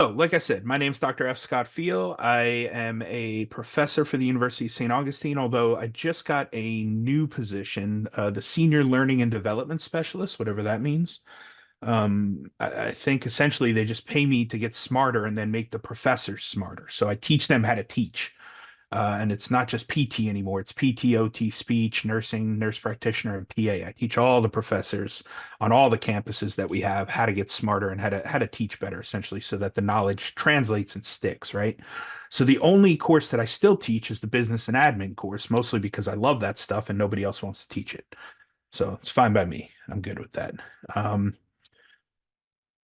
So, like I said, my name's Dr. F. Scott Feil. I am a professor for the University of St. Augustine, although I just got a new position, the Senior Learning and Development Specialist, whatever that means. I think essentially they just pay me to get smarter and then make the professors smarter. So I teach them how to teach. And it's not just PT anymore. It's PT, OT, speech, nursing, nurse practitioner, and PA. I teach all the professors on all the campuses that we have how to get smarter and how to teach better, essentially, so that the knowledge translates and sticks, right? So the only course that I still teach is the business and admin course, mostly because I love that stuff and nobody else wants to teach it. So it's fine by me. I'm good with that. Um,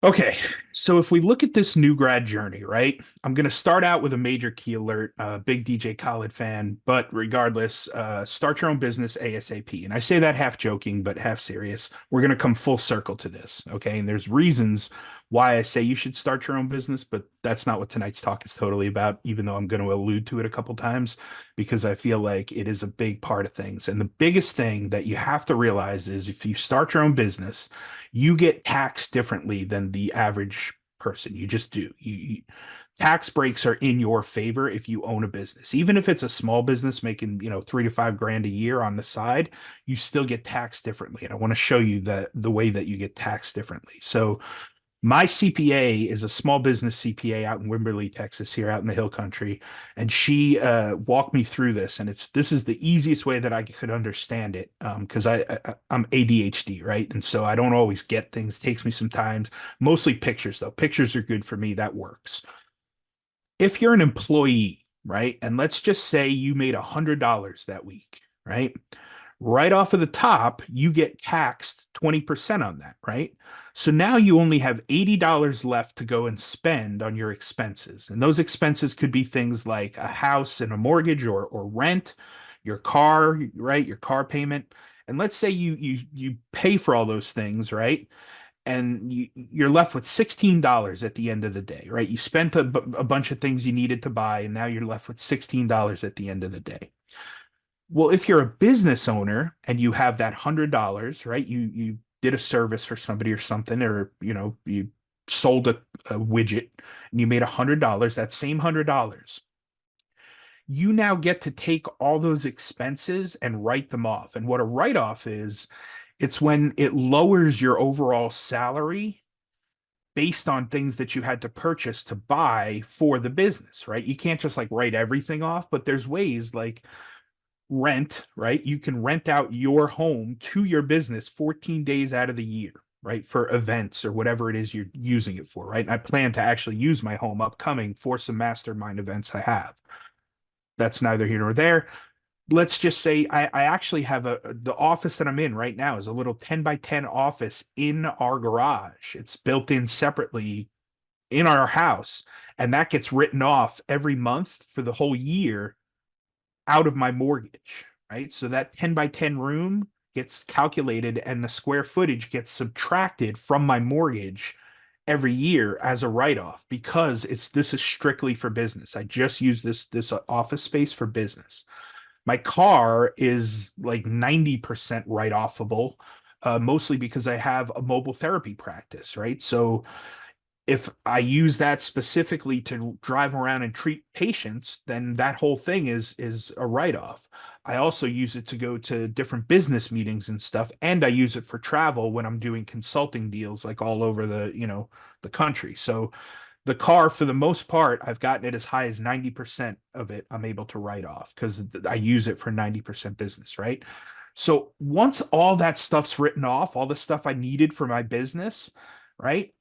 Okay, so if we look at this new grad journey, right? I'm going to start out with a major key alert, big DJ Khaled fan, but regardless, start your own business ASAP. And I say that half joking, but half serious. We're going to come full circle to this, okay? And there's reasons why I say you should start your own business, but that's not what tonight's talk is totally about, even though I'm going to allude to it a couple times, because I feel like it is a big part of things. And the biggest thing that you have to realize is if you start your own business, you get taxed differently than the average person. You just do. Tax breaks are in your favor if you own a business. Even if it's a small business making, 3 to 5 grand a year on the side, you still get taxed differently. And I want to show you the way that you get taxed differently. So my CPA is a small business CPA out in Wimberley, Texas, here out in the Hill Country, and she walked me through this. And this is the easiest way that I could understand it because I'm ADHD, right? And so I don't always get things. It takes me some time. Mostly pictures, though. Pictures are good for me. That works. If you're an employee, right, and let's just say you made $100 that week, right? Right off of the top, you get taxed 20% on that, right? So now you only have $80 left to go and spend on your expenses. And those expenses could be things like a house and a mortgage or rent, your car, right? Your car payment. And let's say you pay for all those things, right? And you're left with $16 at the end of the day, right? You spent a bunch of things you needed to buy, and now you're left with $16 at the end of the day. Well, if you're a business owner and you have that $100, right? You did a service for somebody or something, or you sold a widget and you made $100, that same $100, you now get to take all those expenses and write them off. And what a write-off is, it's when it lowers your overall salary based on things that you had to purchase to buy for the business, right? You can't just like write everything off, but there's ways like rent, right? You can rent out your home to your business 14 days out of the year, right? For events or whatever it is you're using it for, right? And I plan to actually use my home upcoming for some mastermind events I have. That's neither here nor there. Let's just say I actually have the office that I'm in right now is a little 10 by 10 office in our garage. It's built in separately in our house, and that gets written off every month for the whole year out of my mortgage, right? So that 10 by 10 room gets calculated and the square footage gets subtracted from my mortgage every year as a write-off because this is strictly for business. I just use this office space for business. My car is like 90% write-offable, mostly because I have a mobile therapy practice, right? So if I use that specifically to drive around and treat patients, then that whole thing is a write-off. I also use it to go to different business meetings and stuff, and I use it for travel when I'm doing consulting deals like all over the country. So the car, for the most part, I've gotten it as high as 90% of it I'm able to write off because I use it for 90% business, right? So once all that stuff's written off, all the stuff I needed for my business, right?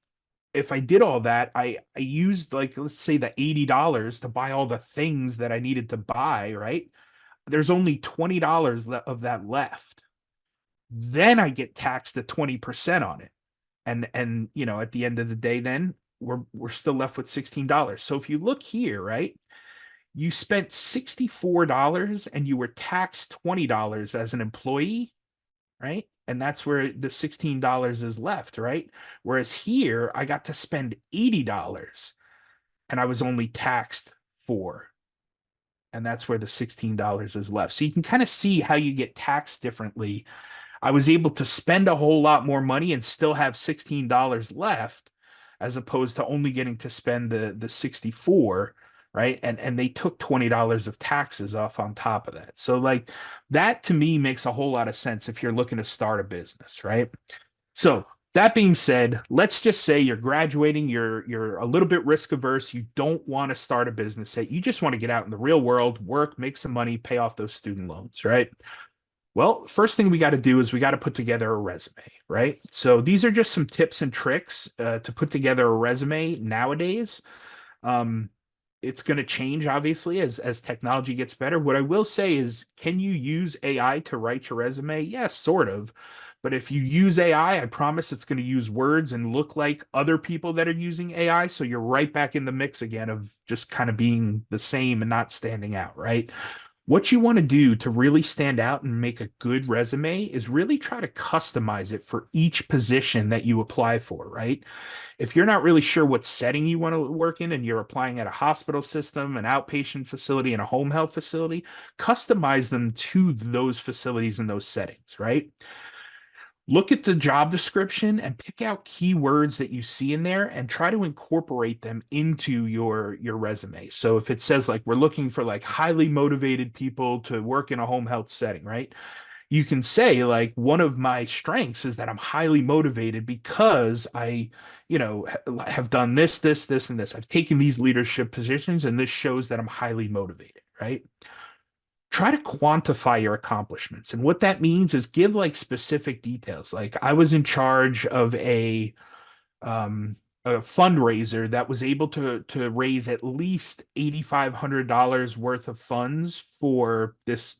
If I did all that, I used like let's say the $80 to buy all the things that I needed to buy, right? There's only $20 of that left. Then I get taxed at 20% on it. And at the end of the day, then we're still left with $16. So if you look here, right, you spent $64 and you were taxed $20 as an employee, right? And that's where the $16 is left, right? Whereas here, I got to spend $80 and I was only taxed 4. And that's where the $16 is left. So you can kind of see how you get taxed differently. I was able to spend a whole lot more money and still have $16 left, as opposed to only getting to spend the 64, right? And they took $20 of taxes off on top of that. So like that to me makes a whole lot of sense if you're looking to start a business, right? So that being said, let's just say you're graduating, you're a little bit risk averse, you don't want to start a business yet. You just want to get out in the real world, work, make some money, pay off those student loans, right? Well, first thing we got to do is we got to put together a resume, right? So these are just some tips and tricks to put together a resume nowadays. Um, it's going to change obviously as technology gets better. What I will say is, can you use AI to write your resume? Yes, sort of. But if you use AI, I promise it's going to use words and look like other people that are using AI. So you're right back in the mix again of just kind of being the same and not standing out, right? What you want to do to really stand out and make a good resume is really try to customize it for each position that you apply for, right? If you're not really sure what setting you want to work in and you're applying at a hospital system, an outpatient facility, and a home health facility, customize them to those facilities and those settings, right? Look at the job description and pick out keywords that you see in there and try to incorporate them into your resume. So if it says like we're looking for like highly motivated people to work in a home health setting, right? You can say like one of my strengths is that I'm highly motivated because I, have done this, and this. I've taken these leadership positions and this shows that I'm highly motivated, right? Try to quantify your accomplishments. And what that means is give like specific details. Like I was in charge of um a fundraiser that was able to raise at least $8,500 worth of funds for this,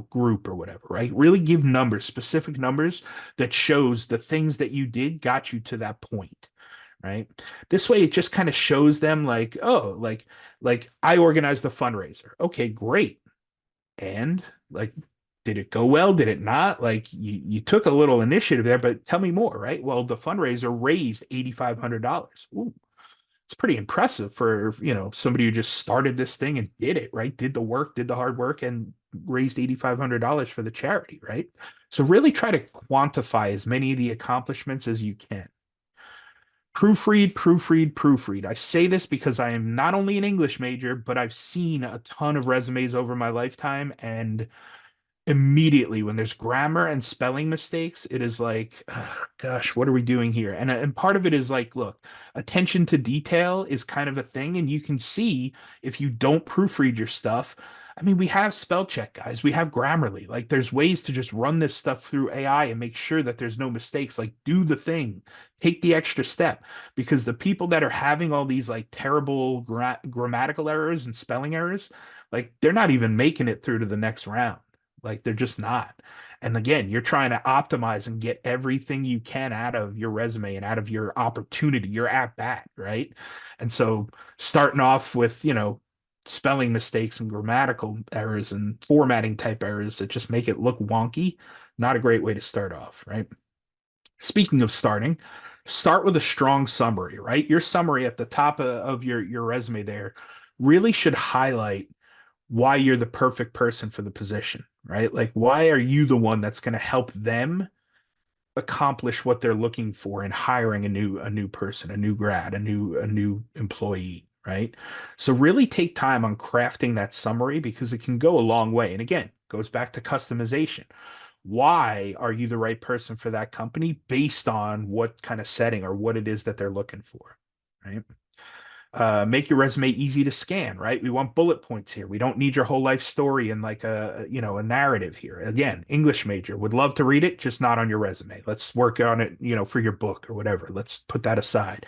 group or whatever, right? Really give numbers, specific numbers that shows the things that you did got you to that point, right? This way it just kind of shows them like, oh, like I organized the fundraiser. Okay, great. And like, did it go well? Did it not? Like you took a little initiative there, but tell me more, right? Well, the fundraiser raised $8,500. Ooh, it's pretty impressive for, somebody who just started this thing and did it, right? Did the work, did the hard work, and raised $8,500 for the charity, right? So really try to quantify as many of the accomplishments as you can. Proofread, proofread, proofread. I say this because I am not only an English major, but I've seen a ton of resumes over my lifetime. And immediately when there's grammar and spelling mistakes, it is like, ugh, gosh, what are we doing here? And part of it is like, look, attention to detail is kind of a thing, and you can see if you don't proofread your stuff. I mean, we have spell check, guys. We have Grammarly. Like, there's ways to just run this stuff through AI and make sure that there's no mistakes. Like, do the thing, take the extra step, because the people that are having all these like terrible grammatical errors and spelling errors, like, they're not even making it through to the next round. Like they're just not. And again, you're trying to optimize and get everything you can out of your resume and out of your opportunity, your at bat, right? And so starting off with, spelling mistakes and grammatical errors and formatting type errors that just make it look wonky, not a great way to start off, right? Speaking of starting, start with a strong summary, right? Your summary at the top of your resume there really should highlight why you're the perfect person for the position, right? Like, why are you the one that's going to help them accomplish what they're looking for in hiring a new person, a new grad, a new employee, right? So really take time on crafting that summary because it can go a long way. And again, goes back to customization. Why are you the right person for that company based on what kind of setting or what it is that they're looking for, right? Make your resume easy to scan, right? We want bullet points here. We don't need your whole life story and like a narrative here. Again, English major would love to read it, just not on your resume. Let's work on it, for your book or whatever. Let's put that aside.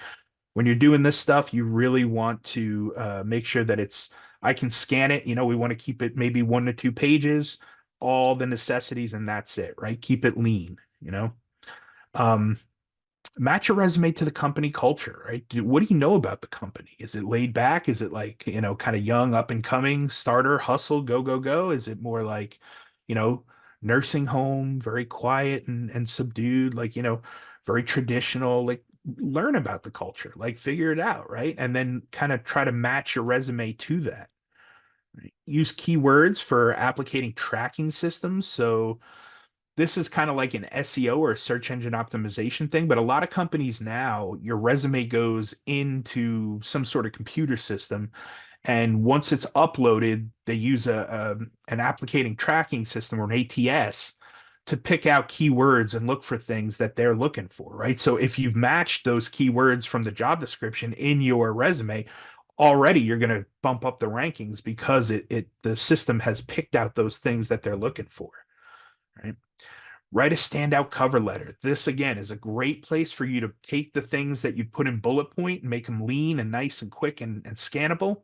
When you're doing this stuff, you really want to make sure that I can scan it. We want to keep it maybe 1 to 2 pages, all the necessities, and that's it, right? Keep it lean. Um, Match your resume to the company culture, right? What do you know about the company? Is it laid back? Is it like, kind of young, up and coming, starter, hustle, go, go, go? Is it more like, you know, nursing home, very quiet and subdued, like, very traditional? Like, learn about the culture, like, figure it out, right? And then kind of try to match your resume to that. Right? Use keywords for applicating tracking systems. So, this is kind of like an SEO or a search engine optimization thing, but a lot of companies now, your resume goes into some sort of computer system, and once it's uploaded, they use an applicating tracking system or an ATS to pick out keywords and look for things that they're looking for, right? So if you've matched those keywords from the job description in your resume, already you're going to bump up the rankings because the system has picked out those things that they're looking for, right? Write a standout cover letter. This again is a great place for you to take the things that you put in bullet point and make them lean and nice and quick and scannable.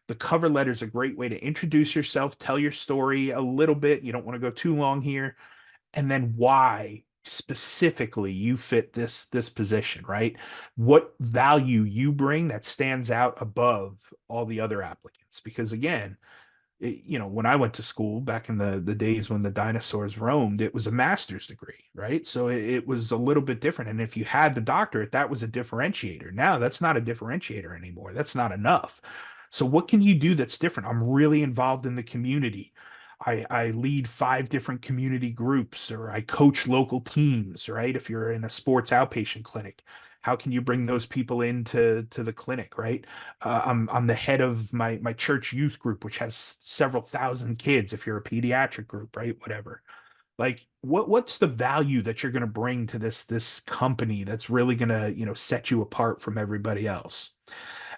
The cover letter is a great way to introduce yourself, tell your story a little bit. You don't want to go too long here, and then why specifically you fit this position, right? What value you bring that stands out above all the other applicants. Because again, when I went to school back in the days when the dinosaurs roamed, it was a master's degree, right? So it was a little bit different. And if you had the doctorate, that was a differentiator. Now that's not a differentiator anymore. That's not enough. So what can you do that's different? I'm really involved in the community. I lead 5 different community groups, or I coach local teams, right? If you're in a sports outpatient clinic, how can you bring those people into the clinic, right? I'm the head of my church youth group, which has several thousand kids. If you're a pediatric group, right, whatever. Like, what's the value that you're going to bring to this company that's really going to set you apart from everybody else?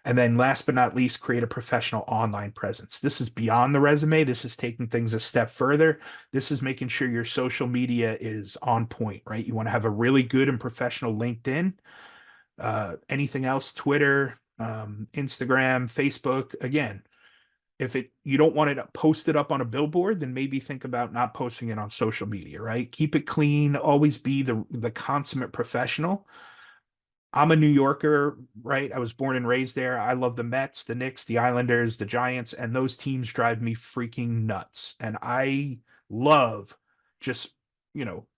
And then last but not least, create a professional online presence. This is beyond the resume. This is taking things a step further. This is making sure your social media is on point, right? You want to have a really good and professional LinkedIn. Anything else, Twitter, Instagram, Facebook. Again, if you don't want it posted up on a billboard, then maybe think about not posting it on social media, right? Keep it clean. Always be the consummate professional. I'm a New Yorker, right? I was born and raised there. I love the Mets, the Knicks, the Islanders, the Giants, and those teams drive me freaking nuts. And I love just, you know,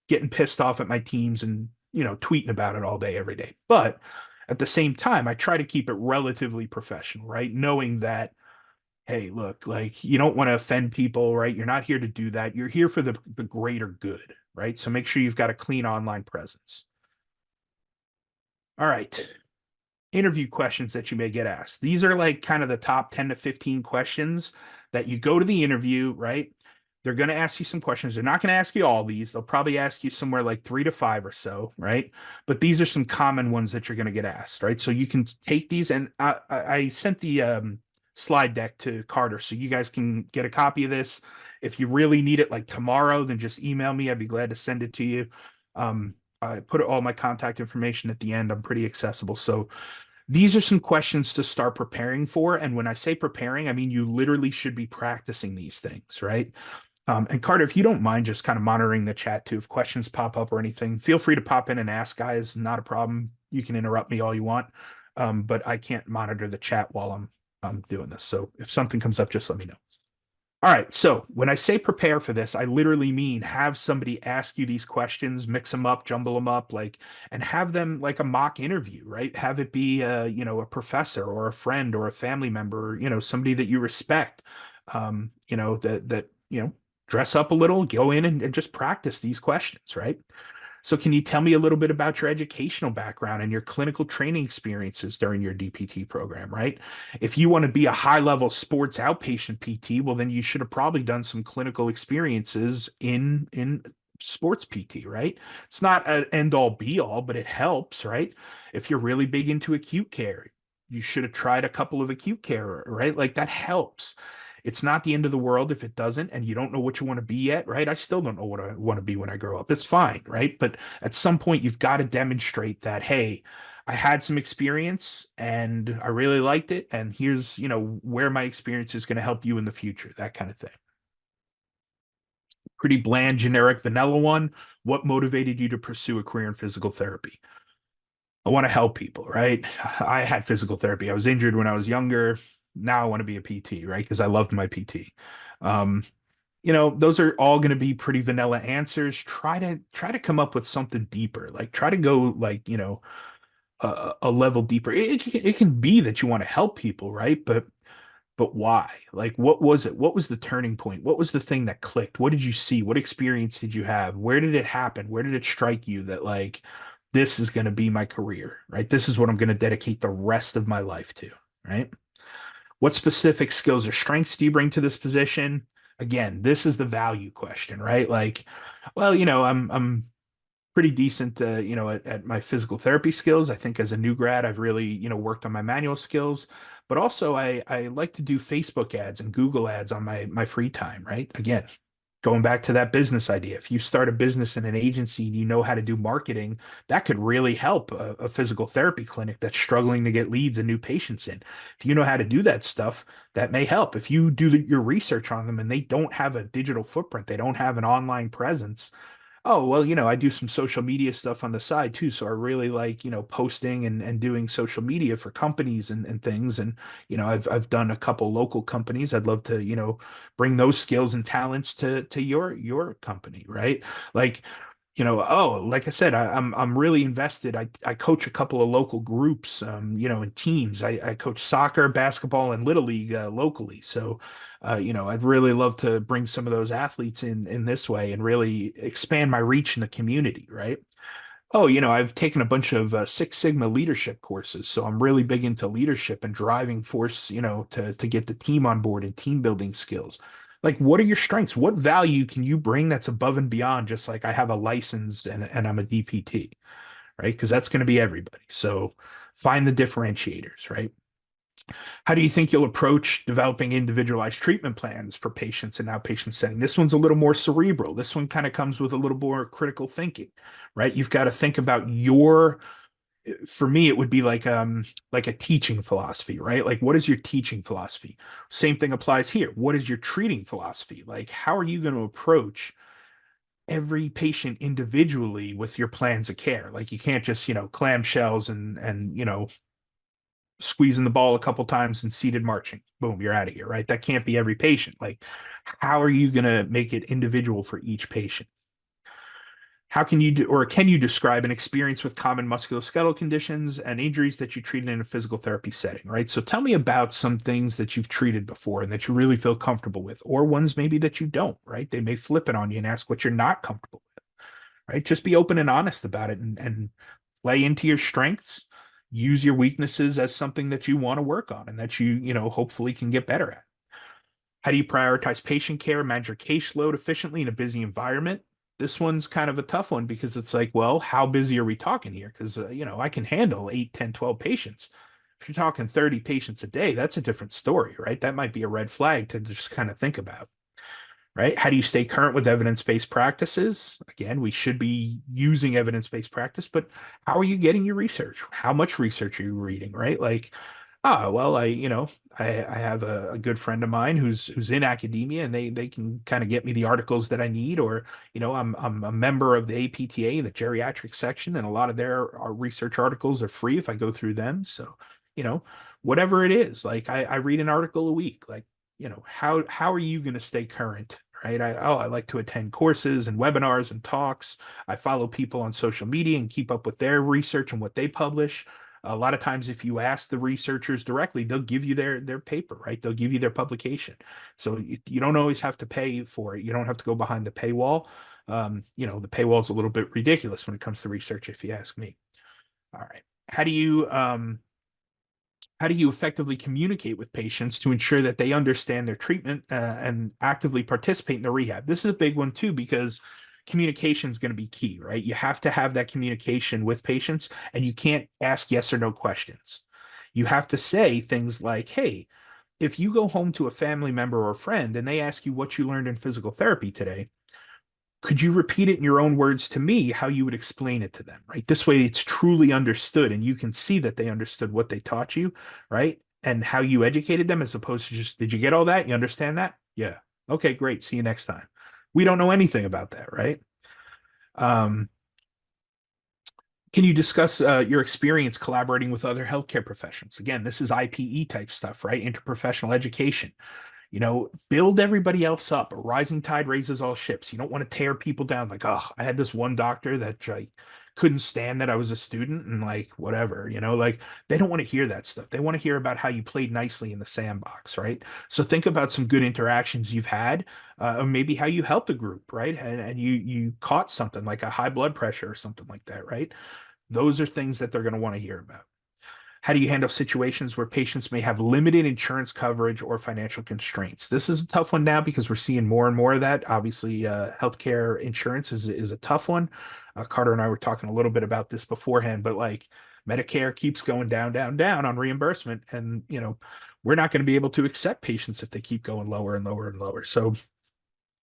getting pissed off at my teams and, tweeting about it all day, every day. But at the same time, I try to keep it relatively professional, right? Knowing that, hey, look, like you don't want to offend people, right? You're not here to do that. You're here for the greater good, right? So make sure you've got a clean online presence. All right. Interview questions that you may get asked. These are like kind of the top 10 to 15 questions that you go to the interview, right? They're going to ask you some questions. They're not going to ask you all these. They'll probably ask you somewhere like 3 to 5 or so, right? But these are some common ones that you're going to get asked, right? So you can take these, and I sent the slide deck to Carter, so you guys can get a copy of this. If you really need it like tomorrow, then just email me. I'd be glad to send it to you. I put all my contact information at the end. I'm pretty accessible. So these are some questions to start preparing for. And when I say preparing, I mean you literally should be practicing these things, right? And Carter, if you don't mind just kind of monitoring the chat too, if questions pop up or anything, feel free to pop in and ask, guys. Not a problem. You can interrupt me all you want. But I can't monitor the chat while I'm doing this. So if something comes up, just let me know. All right. So when I say prepare for this, I literally mean have somebody ask you these questions, mix them up, jumble them up, like, and have them like a mock interview, right? Have it be a professor or a friend or a family member, somebody that you respect, that dress up a little, go in and just practice these questions, right? So can you tell me a little bit about your educational background and your clinical training experiences during your DPT program, right? If you want to be a high-level sports outpatient PT, well, then you should have probably done some clinical experiences in sports PT, right? It's not an end-all be-all, but it helps, right? If you're really big into acute care, you should have tried a couple of acute care, right? Like that helps. It's not the end of the world if it doesn't, and you don't know what you want to be yet, right? I still don't know what I want to be when I grow up. It's fine, right? But at some point, you've got to demonstrate that, hey, I had some experience and I really liked it. And here's, where my experience is going to help you in the future, that kind of thing. Pretty bland, generic, vanilla one. What motivated you to pursue a career in physical therapy? I want to help people, right? I had physical therapy. I was injured when I was younger. Now I want to be a PT, right? Because I loved my PT. Um, those are all going to be pretty vanilla answers. Try to come up with something deeper. Like try to go like, a level deeper. It can be that you want to help people, right? But but why? Like, what was it? What was the turning point? What was the thing that clicked? What did you see? What experience did you have? Where did it happen? Where did it strike you that, like, this is going to be my career, right? This is what I'm going to dedicate the rest of my life to, right? What specific skills or strengths do you bring to this position? Again, this is the value question, right? Like, well, I'm pretty decent, at my physical therapy skills. I think as a new grad, I've really, worked on my manual skills, but also I like to do Facebook ads and Google ads on my free time, right? Again, going back to that business idea, if you start a business in an agency and you know how to do marketing, that could really help a physical therapy clinic that's struggling to get leads and new patients in. If you know how to do that stuff, that may help. If you do your research on them and they don't have a digital footprint, they don't have an online presence. Oh, well, I do some social media stuff on the side too. So I really like, posting and doing social media for companies and things. And, I've done a couple local companies. I'd love to, bring those skills and talents to your company, right? Like, oh, like I said, I'm really invested. I coach a couple of local groups, in teams. I coach soccer, basketball, and little league locally. So, I'd really love to bring some of those athletes in this way and really expand my reach in the community, right? Oh, I've taken a bunch of Six Sigma leadership courses, so I'm really big into leadership and driving force, to get the team on board and team building skills. Like, what are your strengths? What value can you bring that's above and beyond just like I have a license and I'm a DPT, right? Because that's going to be everybody. So find the differentiators, right? How do you think you'll approach developing individualized treatment plans for patients in outpatient setting? This one's a little more cerebral. This one kind of comes with a little more critical thinking, right? You've got to think about for me, it would be like a teaching philosophy, right? Like, what is your teaching philosophy? Same thing applies here. What is your treating philosophy? Like, how are you going to approach every patient individually with your plans of care? Like, you can't just, clamshells and squeezing the ball a couple times and seated marching. Boom, you're out of here, right? That can't be every patient. Like, how are you going to make it individual for each patient? How can you do, or can you describe an experience with common musculoskeletal conditions and injuries that you treated in a physical therapy setting, right? So tell me about some things that you've treated before and that you really feel comfortable with, or ones maybe that you don't, right? They may flip it on you and ask what you're not comfortable with, right? Just be open and honest about it and play into your strengths. Use your weaknesses as something that you want to work on and that hopefully can get better at. How do you prioritize patient care, manage your caseload efficiently in a busy environment? This one's kind of a tough one because it's like, well, how busy are we talking here? Because, I can handle 8, 10, 12 patients. If you're talking 30 patients a day, that's a different story, right? That might be a red flag to just kind of think about, right? How do you stay current with evidence-based practices? Again, we should be using evidence-based practice, but how are you getting your research? How much research are you reading, right? Like, well, I have a good friend of mine who's in academia and they can kind of get me the articles that I need, or, I'm a member of the APTA, the geriatric section, and a lot of their our research articles are free if I go through them. So, you know, whatever it is, like I read an article a week, like, how are you going to stay current, right? I like to attend courses and webinars and talks. I follow people on social media and keep up with their research and what they publish. A lot of times, if you ask the researchers directly, they'll give you their paper, right? They'll give you their publication. So you don't always have to pay for it. You don't have to go behind the paywall. The paywall is a little bit ridiculous when it comes to research, if you ask me. All right. How do you effectively communicate with patients to ensure that they understand their treatment and actively participate in the rehab? This is a big one too, because communication is going to be key, right? You have to have that communication with patients and you can't ask yes or no questions. You have to say things like, hey, if you go home to a family member or friend and they ask you what you learned in physical therapy today, could you repeat it in your own words to me how you would explain it to them, right? This way it's truly understood and you can see that they understood what they taught you, right? And how you educated them as opposed to just, did you get all that? You understand that? Yeah. Okay, great. See you next time. We don't know anything about that, right? Um, can you discuss your experience collaborating with other healthcare professionals? Again, this is IPE type stuff, right? Interprofessional education. Build everybody else up. A rising tide raises all ships. You don't want to tear people down. Like, oh, I had this one doctor that couldn't stand that I was a student and like whatever, like they don't want to hear that stuff. They want to hear about how you played nicely in the sandbox, right? So think about some good interactions you've had, or maybe how you helped a group, right? And you caught something like a high blood pressure or something like that, right? Those are things that they're going to want to hear about. How do you handle situations where patients may have limited insurance coverage or financial constraints? This is a tough one now because we're seeing more and more of that. Obviously, healthcare insurance is a tough one. Carter and I were talking a little bit about this beforehand, but like Medicare keeps going down, down, down on reimbursement, and we're not going to be able to accept patients if they keep going lower and lower and lower. So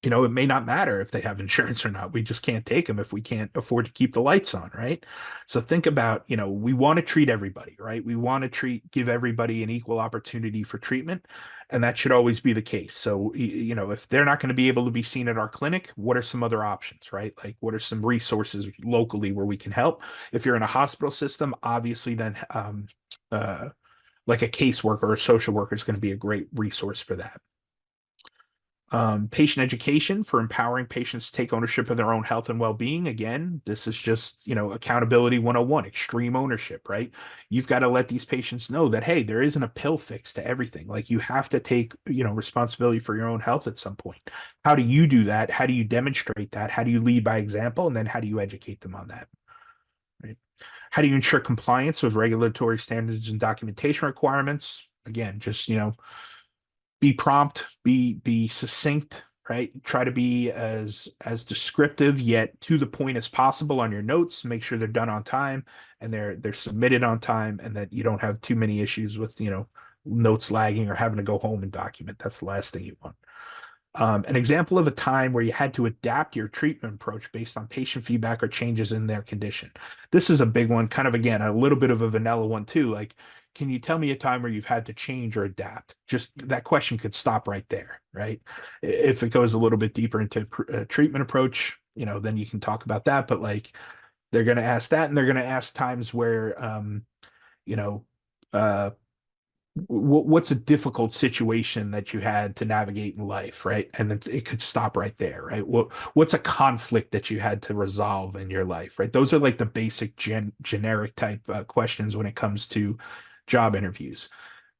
it may not matter if they have insurance or not. We just can't take them if we can't afford to keep the lights on, right? So think about, we want to treat everybody, right? We want to give everybody an equal opportunity for treatment, and that should always be the case. So, if they're not going to be able to be seen at our clinic, what are some other options, right? Like, what are some resources locally where we can help? If you're in a hospital system, obviously, then like a caseworker or a social worker is going to be a great resource for that. Patient education for empowering patients to take ownership of their own health and well-being. Again, this is just, accountability 101, extreme ownership, right? You've got to let these patients know that, hey, there isn't a pill fix to everything. Like you have to take, responsibility for your own health at some point. How do you do that? How do you demonstrate that? How do you lead by example? And then how do you educate them on that? Right? How do you ensure compliance with regulatory standards and documentation requirements? Again, just, be prompt, be succinct, right? Try to be as descriptive yet to the point as possible on your notes. Make sure they're done on time and they're submitted on time, and that you don't have too many issues with notes lagging or having to go home and document. That's the last thing you want. An example of a time where you had to adapt your treatment approach based on patient feedback or changes in their condition. This is a big one, kind of again, a little bit of a vanilla one too. Like, can you tell me a time where you've had to change or adapt? Just that question could stop right there, right? If it goes a little bit deeper into treatment approach, then you can talk about that. But like, they're going to ask that, and they're going to ask times where, you know, uh, what's a difficult situation that you had to navigate in life, right? And it could stop right there, right? What's a conflict that you had to resolve in your life, right? Those are like the basic generic type questions when it comes to job interviews.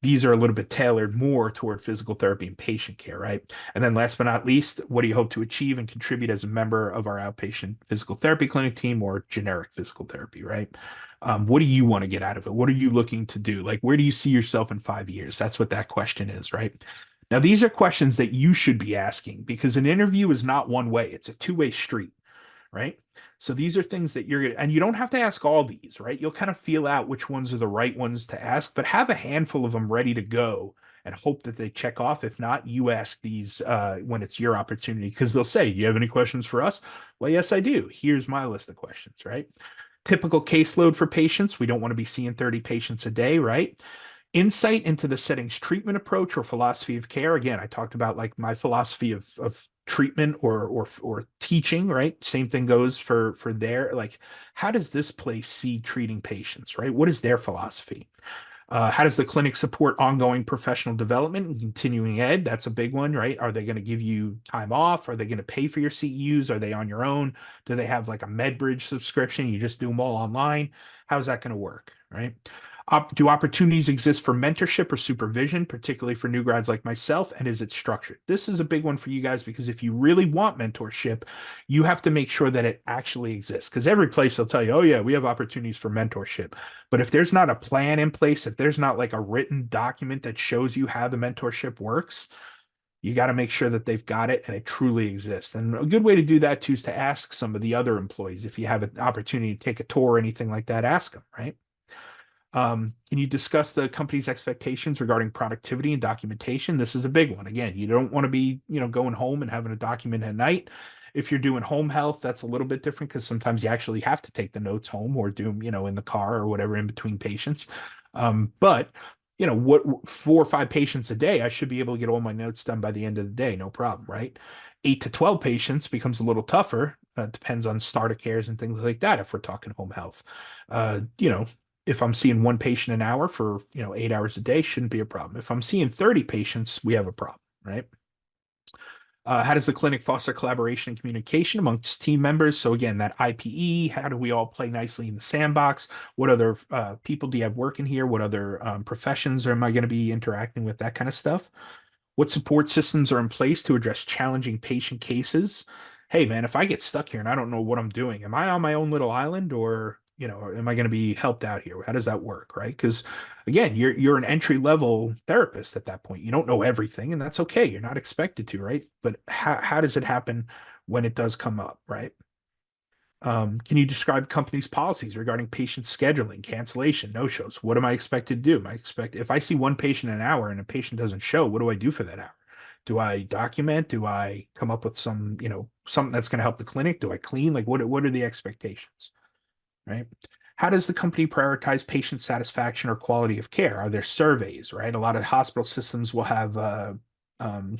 These are a little bit tailored more toward physical therapy and patient care, right? And then last but not least, what do you hope to achieve and contribute as a member of our outpatient physical therapy clinic team or generic physical therapy, right? What do you want to get out of it? What are you looking to do? Like, where do you see yourself in 5 years? That's what that question is, right? Now, these are questions that you should be asking because an interview is not one way, it's a two-way street, right? So these are things that and you don't have to ask all these, right? You'll kind of feel out which ones are the right ones to ask, but have a handful of them ready to go and hope that they check off. If not, you ask these when it's your opportunity because they'll say, "Do you have any questions for us?" Well, yes, I do. Here's my list of questions, right? Typical caseload for patients. We don't want to be seeing 30 patients a day, right? Insight into the setting's treatment approach or philosophy of care. Again, I talked about like my philosophy of treatment or teaching, right? Same thing goes for their like, how does this place see treating patients, right? What is their philosophy? How does the clinic support ongoing professional development and continuing ed? That's a big one, right? Are they going to give you time off? Are they going to pay for your CEUs? Are they on your own? Do they have like a MedBridge subscription? You just do them all online? How's that going to work, right? Do opportunities exist for mentorship or supervision, particularly for new grads like myself? And is it structured? This is a big one for you guys because if you really want mentorship, you have to make sure that it actually exists. Because every place will tell you, oh, yeah, we have opportunities for mentorship. But if there's not a plan in place, if there's not like a written document that shows you how the mentorship works, you got to make sure that they've got it and it truly exists. And a good way to do that too is to ask some of the other employees. If you have an opportunity to take a tour or anything like that, ask them, right? Can you discuss the company's expectations regarding productivity and documentation? This is a big one. Again, you don't want to be, going home and having a document at night. If you're doing home health, that's a little bit different because sometimes you actually have to take the notes home or do them, in the car or whatever in between patients. But what 4 or 5 patients a day, I should be able to get all my notes done by the end of the day, no problem, right? 8 to 12 patients becomes a little tougher. Depends on starter cares and things like that if we're talking home health. Uh, you know, if I'm seeing 1 patient an hour for 8 hours a day, shouldn't be a problem. If I'm seeing 30 patients, we have a problem, right? How does the clinic foster collaboration and communication amongst team members? So again, that IPE, how do we all play nicely in the sandbox? What other people do you have working here? What other professions am I going to be interacting with? That kind of stuff. What support systems are in place to address challenging patient cases? Hey, man, if I get stuck here and I don't know what I'm doing, am I on my own little island or, am I going to be helped out here? How does that work, right? Because again, you're an entry level therapist at that point. You don't know everything, and that's okay. You're not expected to, right? But how does it happen when it does come up, right? Can you describe company's policies regarding patient scheduling, cancellation, no-shows? What am I expected to do? Am I expect if I see one patient an hour and a patient doesn't show, what do I do for that hour? Do I document? Do I come up with something that's going to help the clinic? Do I clean? Like what are the expectations, right? How does the company prioritize patient satisfaction or quality of care? Are there surveys, right? A lot of hospital systems will have um,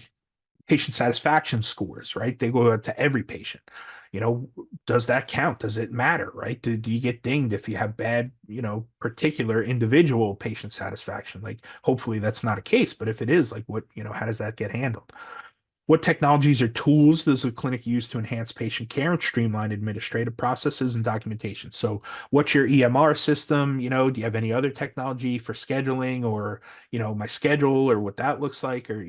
patient satisfaction scores, right? They go out to every patient. You know, does that count? Does it matter, right? Do you get dinged if you have bad, particular individual patient satisfaction? Like, hopefully that's not a case, but if it is, like, how does that get handled? What technologies or tools does the clinic use to enhance patient care and streamline administrative processes and documentation? So, what's your EMR system? Do you have any other technology for scheduling or, my schedule or what that looks like? Or,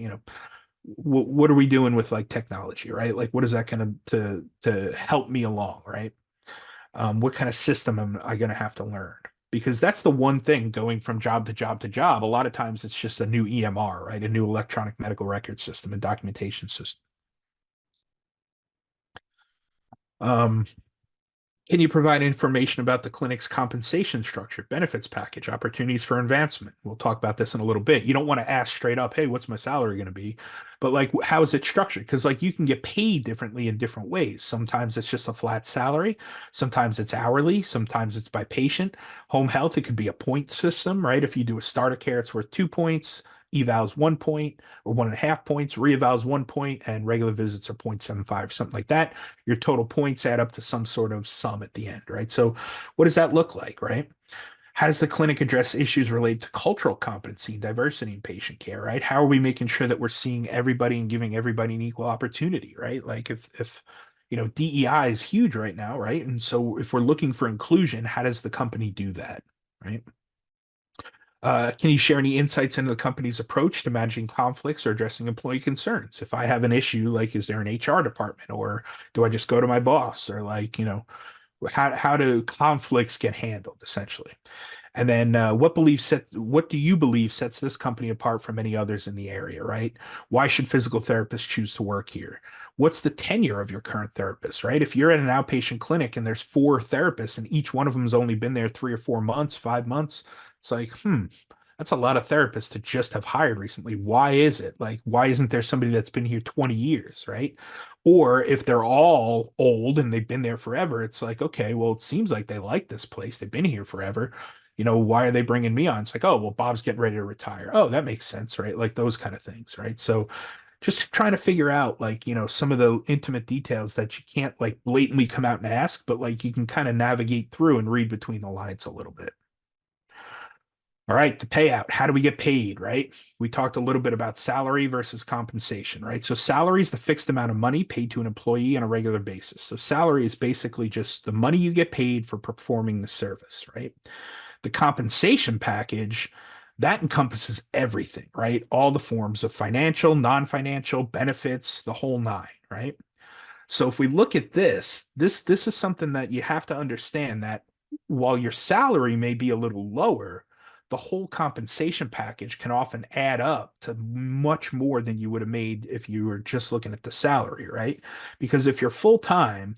what are we doing with like technology, right? Like, what is that going to help me along, right? What kind of system am I going to have to learn? Because that's the one thing going from job to job to job. A lot of times it's just a new EMR, right? A new electronic medical record system and documentation system. Um, Can you provide information about the clinic's compensation structure, benefits package, opportunities for advancement? We'll talk about this in a little bit. You don't want to ask straight up, hey, what's my salary going to be? But like, how is it structured? Because like you can get paid differently in different ways. Sometimes it's just a flat salary. Sometimes it's hourly. Sometimes it's by patient. Home health, it could be a point system, right? If you do a starter care, it's worth 2 points. Evals 1 point or 1.5 points, reevals 1 point, and regular visits are 0.75, something like that. Your total points add up to some sort of sum at the end, right? So, what does that look like, right? How does the clinic address issues related to cultural competency, diversity in patient care, right? How are we making sure that we're seeing everybody and giving everybody an equal opportunity, right? Like if DEI is huge right now, right? And so if we're looking for inclusion, how does the company do that, right? Can you share any insights into the company's approach to managing conflicts or addressing employee concerns? If I have an issue, like, is there an HR department or do I just go to my boss or like, how do conflicts get handled essentially? And then what do you believe sets this company apart from any others in the area, right? Why should physical therapists choose to work here? What's the tenure of your current therapist, right? If you're at an outpatient clinic and there's four therapists and each one of them has only been there 3 or 4 months, 5 months, it's like, that's a lot of therapists to just have hired recently. Why is it? Like, why isn't there somebody that's been here 20 years, right? Or if they're all old and they've been there forever, it's like, okay, well, it seems like they like this place. They've been here forever. Why are they bringing me on? It's like, oh, well, Bob's getting ready to retire. Oh, that makes sense, right? Like those kind of things, right? So just trying to figure out like, some of the intimate details that you can't like blatantly come out and ask, but like you can kind of navigate through and read between the lines a little bit. All right, the payout. How do we get paid, right? We talked a little bit about salary versus compensation, right? So salary is the fixed amount of money paid to an employee on a regular basis. So salary is basically just the money you get paid for performing the service, right? The compensation package, that encompasses everything, right? All the forms of financial, non-financial benefits, the whole nine, right? So if we look at this is something that you have to understand that while your salary may be a little lower, the whole compensation package can often add up to much more than you would have made if you were just looking at the salary, right? Because if you're full time,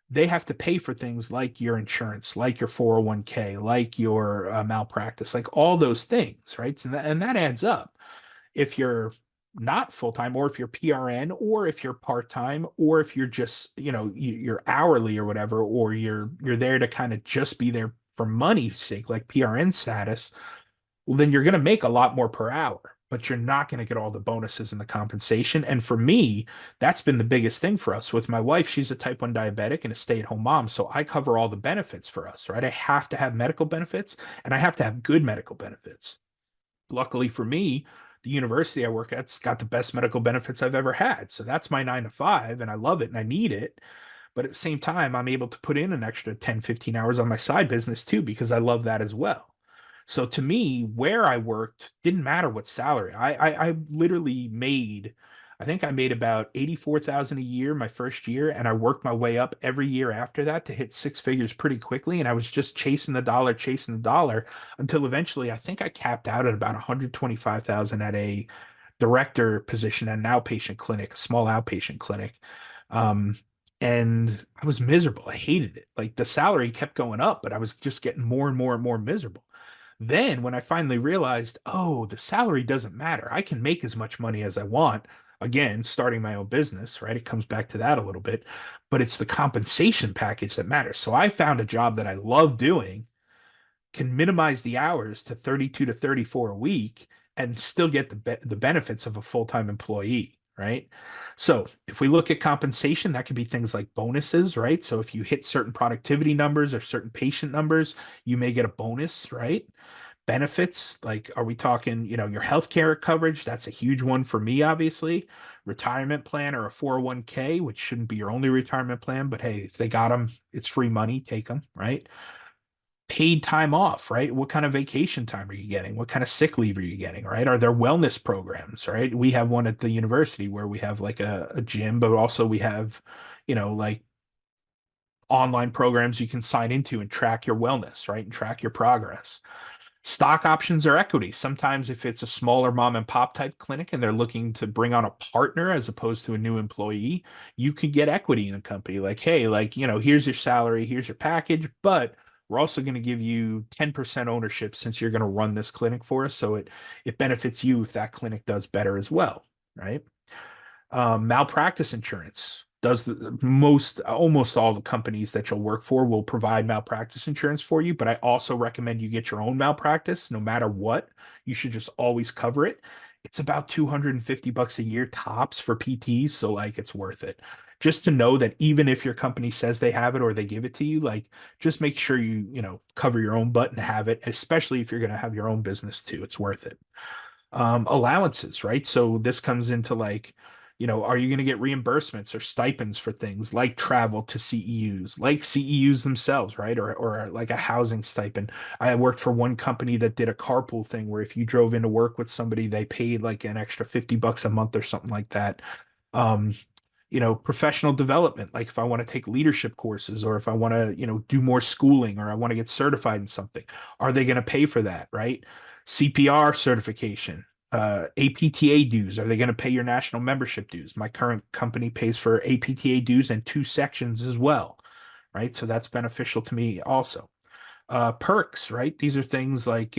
they have to pay for things like your insurance, like your 401k, like your malpractice, like all those things, right? And that adds up. If you're not full time, or if you're PRN, or if you're part time, or if you're just you're hourly or whatever, or you're there to kind of just be there for money's sake, like PRN status, well, then you're going to make a lot more per hour, but you're not going to get all the bonuses and the compensation. And for me, that's been the biggest thing for us. With my wife, she's a type 1 diabetic and a stay-at-home mom. So I cover all the benefits for us, right? I have to have medical benefits and I have to have good medical benefits. Luckily for me, the university I work at's got the best medical benefits I've ever had. So that's my 9 to 5, and I love it and I need it. But at the same time, I'm able to put in an extra 10, 15 hours on my side business too, because I love that as well. So to me, where I worked didn't matter what salary. I literally made, I think I made about 84,000 a year my first year, and I worked my way up every year after that to hit six figures pretty quickly. And I was just chasing the dollar until eventually I think I capped out at about 125,000 at a director position at an outpatient clinic, a small outpatient clinic. Um, and I was miserable. I hated it. Like the salary kept going up, but I was just getting more and more and more miserable. Then when I finally realized, oh, the salary doesn't matter. I can make as much money as I want. Again, starting my own business, right? It comes back to that a little bit, but it's the compensation package that matters. So I found a job that I love doing, can minimize the hours to 32 to 34 a week and still get the benefits of a full-time employee, right? So if we look at compensation, that could be things like bonuses, right? So if you hit certain productivity numbers or certain patient numbers, you may get a bonus, right? Benefits, like are we talking, your healthcare coverage? That's a huge one for me, obviously. Retirement plan or a 401k, which shouldn't be your only retirement plan, but hey, if they got them, it's free money, take them, right? Paid time off, right? What kind of vacation time are you getting? What kind of sick leave are you getting, right? Are there wellness programs, right? We have one at the university where we have like a gym, but also we have, like online programs you can sign into and track your wellness, right? And track your progress. Stock options or equity. Sometimes if it's a smaller mom and pop type clinic and they're looking to bring on a partner as opposed to a new employee, you could get equity in a company. Like, hey, like, here's your salary, here's your package, but we're also going to give you 10% ownership since you're going to run this clinic for us. So it benefits you if that clinic does better as well, right? Malpractice insurance does the most almost all the companies that you'll work for will provide malpractice insurance for you, but I also recommend you get your own malpractice no matter what. You should just always cover it. It's about 250 bucks a year tops for PTs, so like it's worth it. Just to know that even if your company says they have it or they give it to you, like just make sure you cover your own butt and have it, especially if you're going to have your own business too. It's worth it. Allowances, right? So this comes into like, are you going to get reimbursements or stipends for things like travel to CEUs, like CEUs themselves, right? Or like a housing stipend. I worked for one company that did a carpool thing where if you drove into work with somebody, they paid like an extra 50 bucks a month or something like that. Um, professional development, like if I want to take leadership courses or if I want to, do more schooling or I want to get certified in something, are they going to pay for that, right? CPR certification, APTA dues, are they going to pay your national membership dues? My current company pays for APTA dues and two sections as well, right? So that's beneficial to me also. Perks, right? These are things like,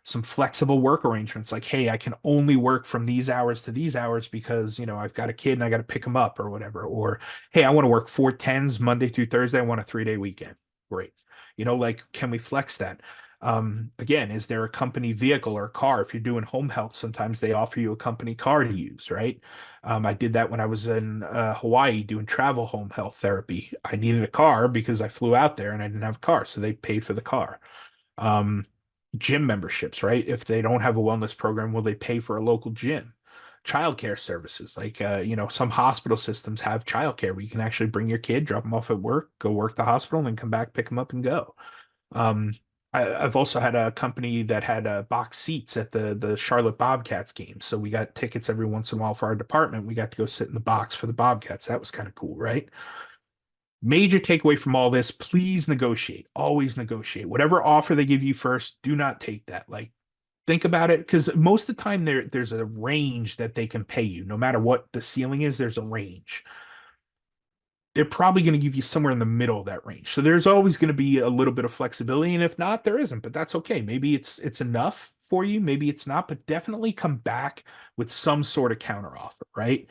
some flexible work arrangements like, hey, I can only work from these hours to these hours because, I've got a kid and I got to pick him up or whatever. Or, hey, I want to work 4 10s Monday through Thursday. I want a 3-day weekend. Great. Like, can we flex that? Again, is there a company vehicle or a car? If you're doing home health, sometimes they offer you a company car to use, right? I did that when I was in Hawaii doing travel home health therapy. I needed a car because I flew out there and I didn't have a car, so they paid for the car. Um, Gym memberships, right? If they don't have a wellness program, will they pay for a local gym? Childcare services, like some hospital systems have childcare where you can actually bring your kid, drop them off at work, go work the hospital, and then come back, pick them up, and go. Um, I've also had a company that had box seats at the Charlotte Bobcats games. So we got tickets every once in a while for our department. We got to go sit in the box for the Bobcats. That was kind of cool, right? Major takeaway from all this, please negotiate. Always negotiate. Whatever offer they give you first, do not take that. Like think about it because most of the time there's a range that they can pay you. No matter what the ceiling is, there's a range. They're probably going to give you somewhere in the middle of that range. So there's always going to be a little bit of flexibility, and if not, there isn't. But that's okay. Maybe it's enough for you, maybe it's not, but definitely come back with some sort of counteroffer, right?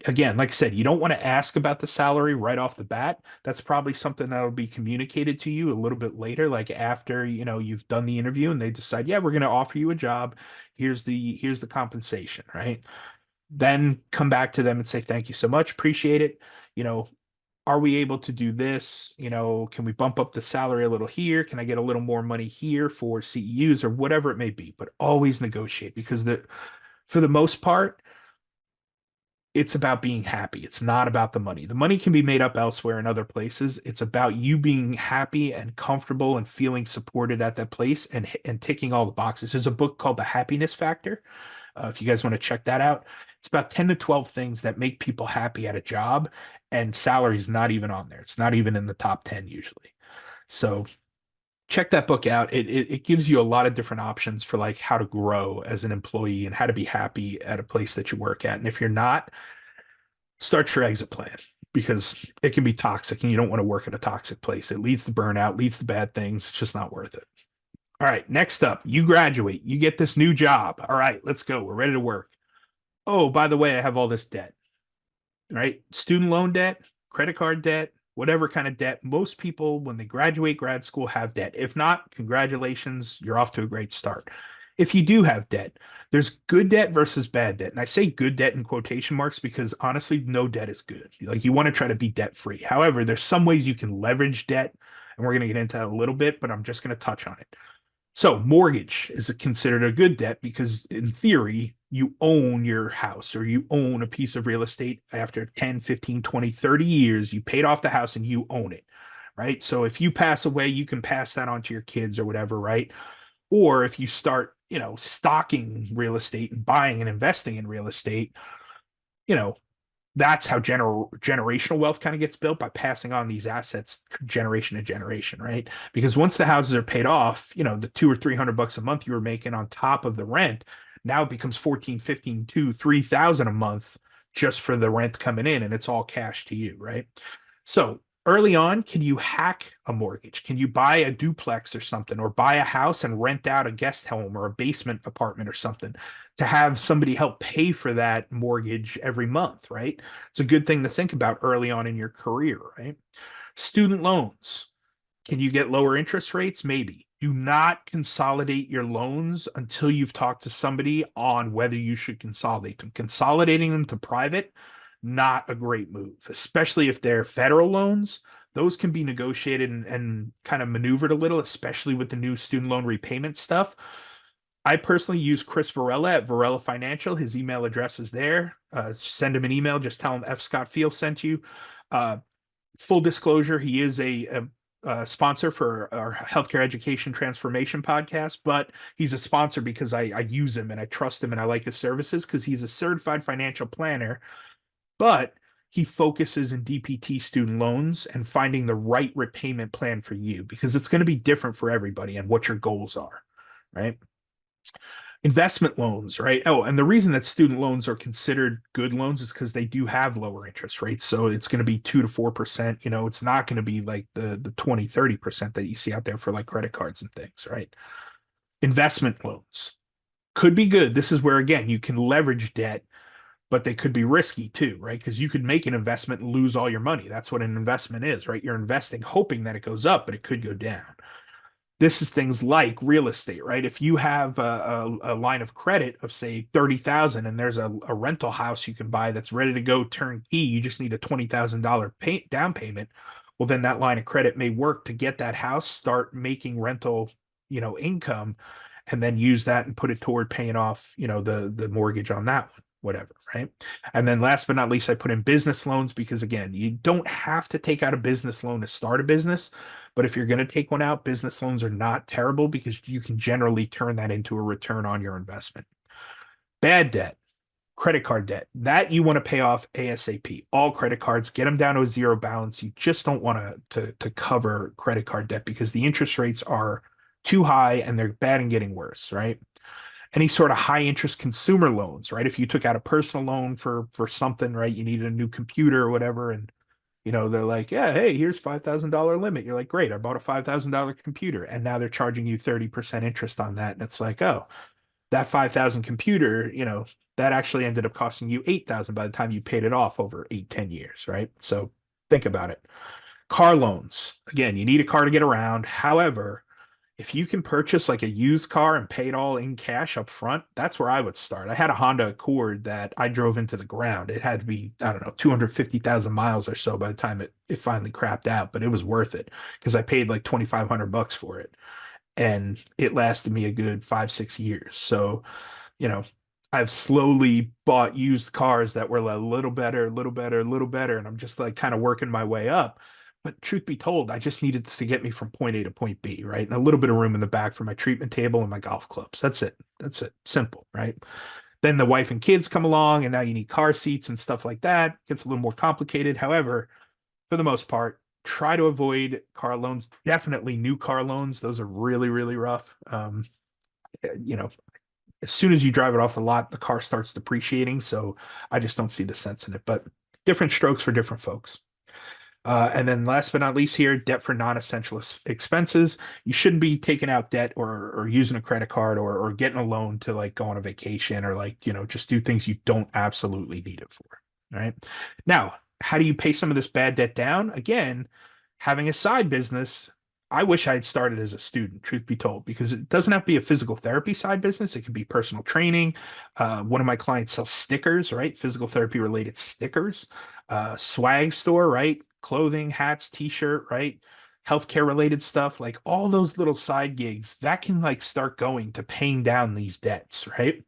Again, like I said, you don't want to ask about the salary right off the bat. That's probably something that'll be communicated to you a little bit later, like after, you've done the interview and they decide, yeah, we're going to offer you a job. Here's the compensation, right? Then come back to them and say, thank you so much, appreciate it. You know, are we able to do this? Can we bump up the salary a little here? Can I get a little more money here for CEUs or whatever it may be? But always negotiate because for the most part, it's about being happy. It's not about the money. The money can be made up elsewhere in other places. It's about you being happy and comfortable and feeling supported at that place and ticking all the boxes. There's a book called The Happiness Factor. If you guys want to check that out, it's about 10 to 12 things that make people happy at a job, and salary is not even on there. It's not even in the top 10 usually. So check that book out. It gives you a lot of different options for like how to grow as an employee and how to be happy at a place that you work at. And if you're not, start your exit plan because it can be toxic and you don't want to work at a toxic place. It leads to burnout, leads to bad things. It's just not worth it. All right, next up, you graduate, you get this new job. All right, let's go. We're ready to work. Oh, by the way, I have all this debt, right? Student loan debt, credit card debt, whatever kind of debt. Most people, when they graduate grad school, have debt. If not, congratulations, you're off to a great start. If you do have debt, there's good debt versus bad debt. And I say good debt in quotation marks because honestly, no debt is good. Like you want to try to be debt free. However, there's some ways you can leverage debt, and we're going to get into that a little bit, but I'm just going to touch on it. So, mortgage is considered a good debt because, in theory, you own your house or you own a piece of real estate after 10, 15, 20, 30 years. You paid off the house and you own it, right? So, if you pass away, you can pass that on to your kids or whatever, right? Or if you start, stocking real estate and buying and investing in real estate, you know, that's how generational wealth kind of gets built by passing on these assets generation to generation, right? Because once the houses are paid off, the 200 or 300 bucks a month you were making on top of the rent, now it becomes 14, 15, 3,000 a month just for the rent coming in, and it's all cash to you, right? So early on, can you hack a mortgage? Can you buy a duplex or something, or buy a house and rent out a guest home or a basement apartment or something to have somebody help pay for that mortgage every month, right? It's a good thing to think about early on in your career, right? Student loans. Can you get lower interest rates? Maybe. Do not consolidate your loans until you've talked to somebody on whether you should consolidate them. Consolidating them to private, not a great move, especially if they're federal loans. Those can be negotiated and kind of maneuvered a little, especially with the new student loan repayment stuff. I personally use Chris Varela at Varela Financial. His email address is there. Send him an email. Just tell him F. Scott Feil sent you. Uh, Full disclosure, he is a sponsor for our healthcare education transformation podcast, but he's a sponsor because I use him and I trust him and I like his services because he's a certified financial planner, but he focuses in DPT student loans and finding the right repayment plan for you because it's going to be different for everybody and what your goals are, right? Investment loans, right? Oh, and the reason that student loans are considered good loans is because they do have lower interest rates. So it's going to be 2 to 4%. It's not going to be like the 20, 30% that you see out there for like credit cards and things, right? Investment loans could be good. This is where, again, you can leverage debt, but they could be risky too, right? Because you could make an investment and lose all your money. That's what an investment is, right? You're investing hoping that it goes up, but it could go down. This is things like real estate, right? If you have a line of credit of say 30,000 and there's a rental house you can buy that's ready to go turnkey, you just need a $20,000 down payment. Well, then that line of credit may work to get that house, start making rental, income, and then use that and put it toward paying off, the mortgage on that one, whatever, right? And then last but not least, I put in business loans because again, you don't have to take out a business loan to start a business. But if you're going to take one out, business loans are not terrible because you can generally turn that into a return on your investment. Bad debt, credit card debt, that you want to pay off ASAP. All credit cards, get them down to a zero balance. You just don't want to cover credit card debt because the interest rates are too high and they're bad and getting worse, right? Any sort of high interest consumer loans, right? If you took out a personal loan for something, right? You needed a new computer or whatever, and they're like, yeah, hey, here's $5,000 limit. You're like, great, I bought a $5,000 computer. And now they're charging you 30% interest on that. And it's like, oh, that 5,000 computer, that actually ended up costing you 8,000 by the time you paid it off over 8, 10 years, right? So think about it. Car loans. Again, you need a car to get around. However, If you can purchase like a used car and pay it all in cash up front, that's where I would start. I had a Honda Accord that I drove into the ground. It had to be, I don't know, 250,000 miles or so by the time it finally crapped out, but it was worth it because I paid like 2,500 bucks for it. And it lasted me a good 5, 6 years. So, you know, I've slowly bought used cars that were a little better, a little better, a little better, and I'm just like kind of working my way up. But truth be told, I just needed to get me from point A to point B, right? And a little bit of room in the back for my treatment table and my golf clubs. That's it. That's it. Simple, right? Then the wife and kids come along, and now you need car seats and stuff like that. It gets a little more complicated. However, for the most part, try to avoid car loans. Definitely new car loans. Those are really, really rough. You know, as soon as you drive it off the lot, the car starts depreciating. So I just don't see the sense in it. But different strokes for different folks. And then last but not least here, debt for non-essential expenses. You shouldn't be taking out debt or using a credit card or getting a loan to like go on a vacation or like, just do things you don't absolutely need it for. All right. Now, how do you pay some of this bad debt down? Again, having a side business. I wish I had started as a student, truth be told, because it doesn't have to be a physical therapy side business. It could be personal training. One of my clients sells stickers, right? Physical therapy related stickers, swag store, right? Clothing, hats, t-shirt, right? Healthcare related stuff, like all those little side gigs that can like start going to paying down these debts, right?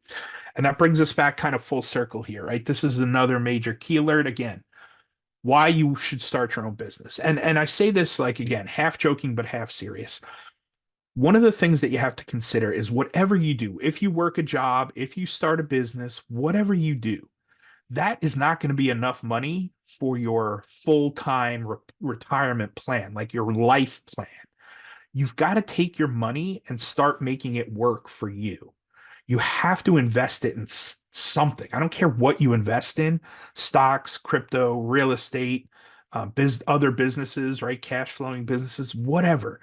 And that brings us back kind of full circle here, right? This is another major key alert again, why you should start your own business. And I say this like again, half joking but half serious. One of the things that you have to consider is whatever you do, if you work a job, if you start a business, whatever you do, that is not going to be enough money for your full-time retirement plan, like your life plan. You've got to take your money and start making it work for you. You have to invest it in something. I don't care what you invest in, stocks, crypto, real estate, other businesses, right? Cash flowing businesses, whatever.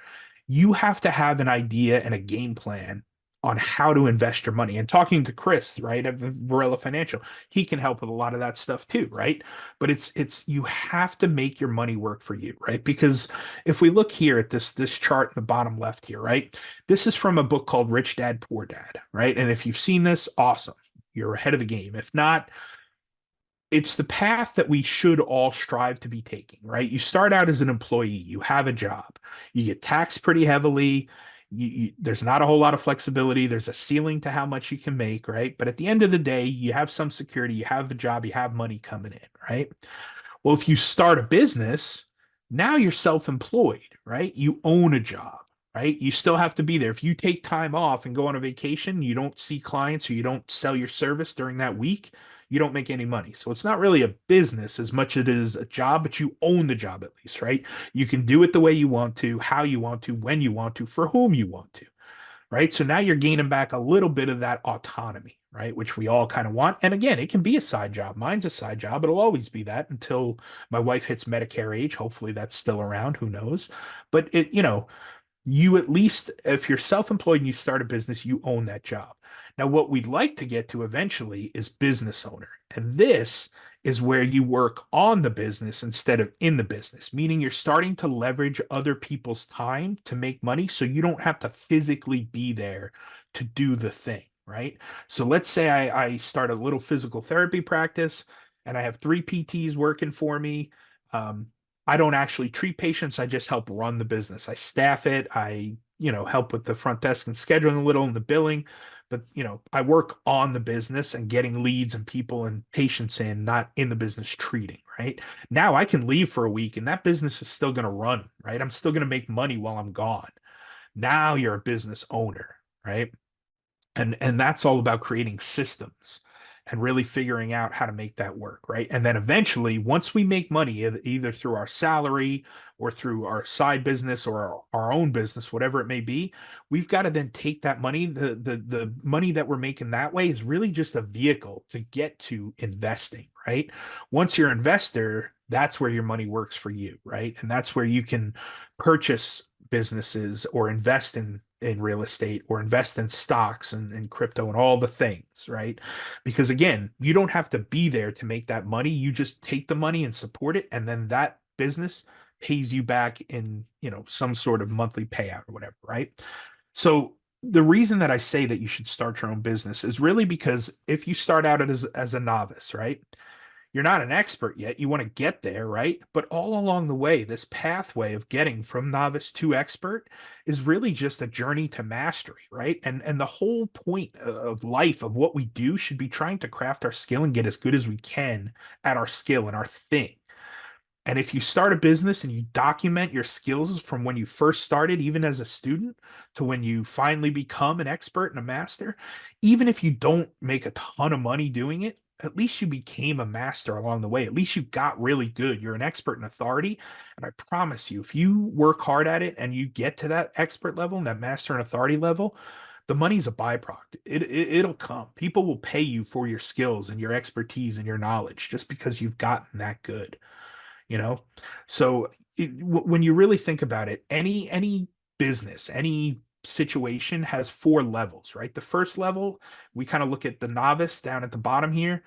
You have to have an idea and a game plan on how to invest your money. And talking to Chris, right, of Varela Financial, he can help with a lot of that stuff too, right? But it's you have to make your money work for you, right? Because if we look here at this chart in the bottom left here, right? This is from a book called Rich Dad Poor Dad, right? And if you've seen this, awesome. You're ahead of the game. If not, it's the path that we should all strive to be taking, right? You start out as an employee, you have a job, you get taxed pretty heavily. There's not a whole lot of flexibility. There's a ceiling to how much you can make, right? But at the end of the day, you have some security, you have a job, you have money coming in, right? Well, if you start a business, now you're self-employed, right? You own a job, right? You still have to be there. If you take time off and go on a vacation, you don't see clients or you don't sell your service during that week, you don't make any money. So it's not really a business as much as it is a job, but you own the job at least, right? You can do it the way you want to, how you want to, when you want to, for whom you want to, right? So now you're gaining back a little bit of that autonomy, right? Which we all kind of want. And again, it can be a side job. Mine's a side job. It'll always be that until my wife hits Medicare age. Hopefully that's still around. Who knows? But you at least, if you're self-employed and you start a business, you own that job. Now, what we'd like to get to eventually is business owner. And this is where you work on the business instead of in the business, meaning you're starting to leverage other people's time to make money so you don't have to physically be there to do the thing, right? So let's say I start a little physical therapy practice and I have three PTs working for me. Um, I don't actually treat patients. I just help run the business. I staff it. I, help with the front desk and scheduling a little and the billing. But, I work on the business and getting leads and people and patients in, not in the business treating, right? Now I can leave for a week and that business is still going to run, right? I'm still going to make money while I'm gone. Now you're a business owner, right? And that's all about creating systems and really figuring out how to make that work, right? And then eventually, once we make money, either through our salary or through our side business or our own business, whatever it may be, we've got to then take that money. The money that we're making that way is really just a vehicle to get to investing, right? Once you're an investor, that's where your money works for you, right? And that's where you can purchase businesses or invest in real estate or invest in stocks and crypto and all the things, right? Because again, you don't have to be there to make that money. You just take the money and support it, and then that business pays you back in, some sort of monthly payout or whatever, right? So the reason that I say that you should start your own business is really because if you start out as a novice, right? You're not an expert yet. You want to get there, right? But all along the way, this pathway of getting from novice to expert is really just a journey to mastery, right? And the whole point of life of what we do should be trying to craft our skill and get as good as we can at our skill and our thing. And if you start a business and you document your skills from when you first started, even as a student, to when you finally become an expert and a master, even if you don't make a ton of money doing it, at least you became a master along the way. At least you got really good. You're an expert and authority. And I promise you, if you work hard at it and you get to that expert level and that master and authority level, the money's a byproduct. It'll come. People will pay you for your skills and your expertise and your knowledge just because you've gotten that good, you know? So when you really think about it, any business, any situation has four levels, right? The first level, we kind of look at the novice down at the bottom here.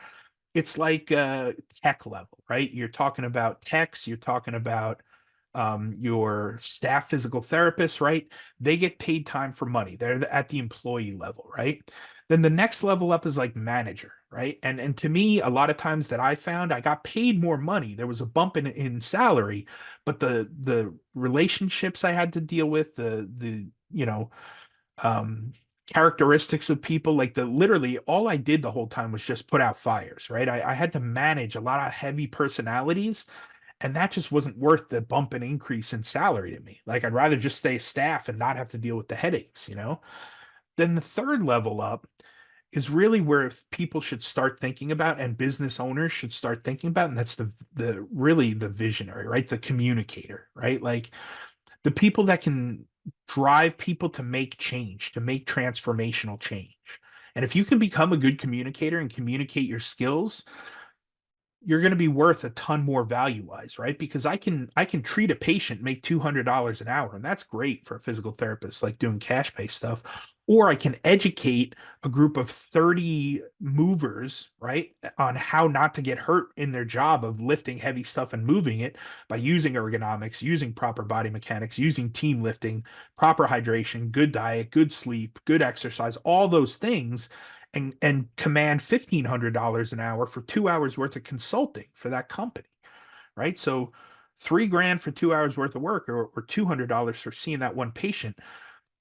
It's like tech level, right? You're talking about techs, you're talking about your staff physical therapists, right? They get paid time for money. They're at the employee level, right? Then the next level up is like manager, right? And to me, a lot of times that I found, I got paid more money. There was a bump in salary, but the relationships I had to deal with, the um characteristics of people, like the literally all I did the whole time was just put out fires, right? I had to manage a lot of heavy personalities, and that just wasn't worth the bump and increase in salary to me. Like I'd rather just stay staff and not have to deal with the headaches, you know? Then the third level up is really where people should start thinking about and business owners should start thinking about, and that's the really the visionary, right? The communicator, right? Like the people that can drive people to make change, to make transformational change. And if you can become a good communicator and communicate your skills, you're going to be worth a ton more value wise, right? Because I can treat a patient, make $200 an hour, and that's great for a physical therapist, like doing cash pay stuff. Or I can educate a group of 30 movers, right, on how not to get hurt in their job of lifting heavy stuff and moving it by using ergonomics, using proper body mechanics, using team lifting, proper hydration, good diet, good sleep, good exercise, all those things, and command $1,500 an hour for 2 hours worth of consulting for that company, right? So 3 grand for 2 hours worth of work, or $200 for seeing that one patient.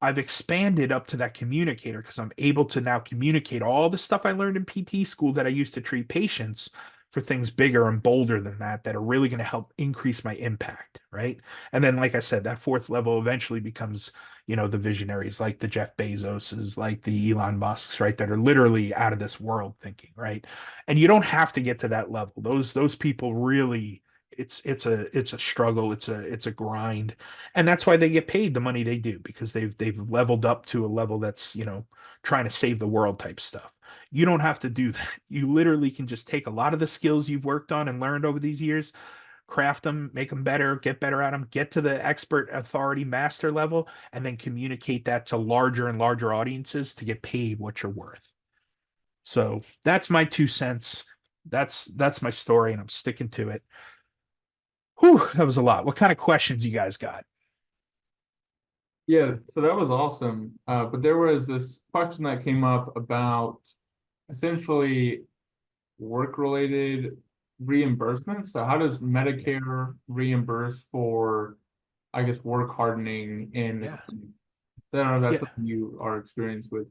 I've expanded up to that communicator because I'm able to now communicate all the stuff I learned in PT school that I used to treat patients for things bigger and bolder than that are really going to help increase my impact, right? And then, like I said, that fourth level eventually becomes, the visionaries like the Jeff Bezoses, like the Elon Musks, right? That are literally out of this world thinking, right? And you don't have to get to that level. Those people really, it's a struggle, it's a grind, and that's why they get paid the money they do, because they've leveled up to a level that's, trying to save the world type stuff. You don't have to do that. You literally can just take a lot of the skills you've worked on and learned over these years, craft them, make them better, get better at them, get to the expert authority master level, and then communicate that to larger and larger audiences to get paid what you're worth. So that's my 2 cents. That's my story, and I'm sticking to it. Whew, that was a lot. What kind of questions you guys got? Yeah, so that was awesome. But there was this question that came up about essentially work-related reimbursement. So how does Medicare reimburse for, I guess, work hardening in the Yeah. clinic? I don't know if that's Yeah. something you are experienced with.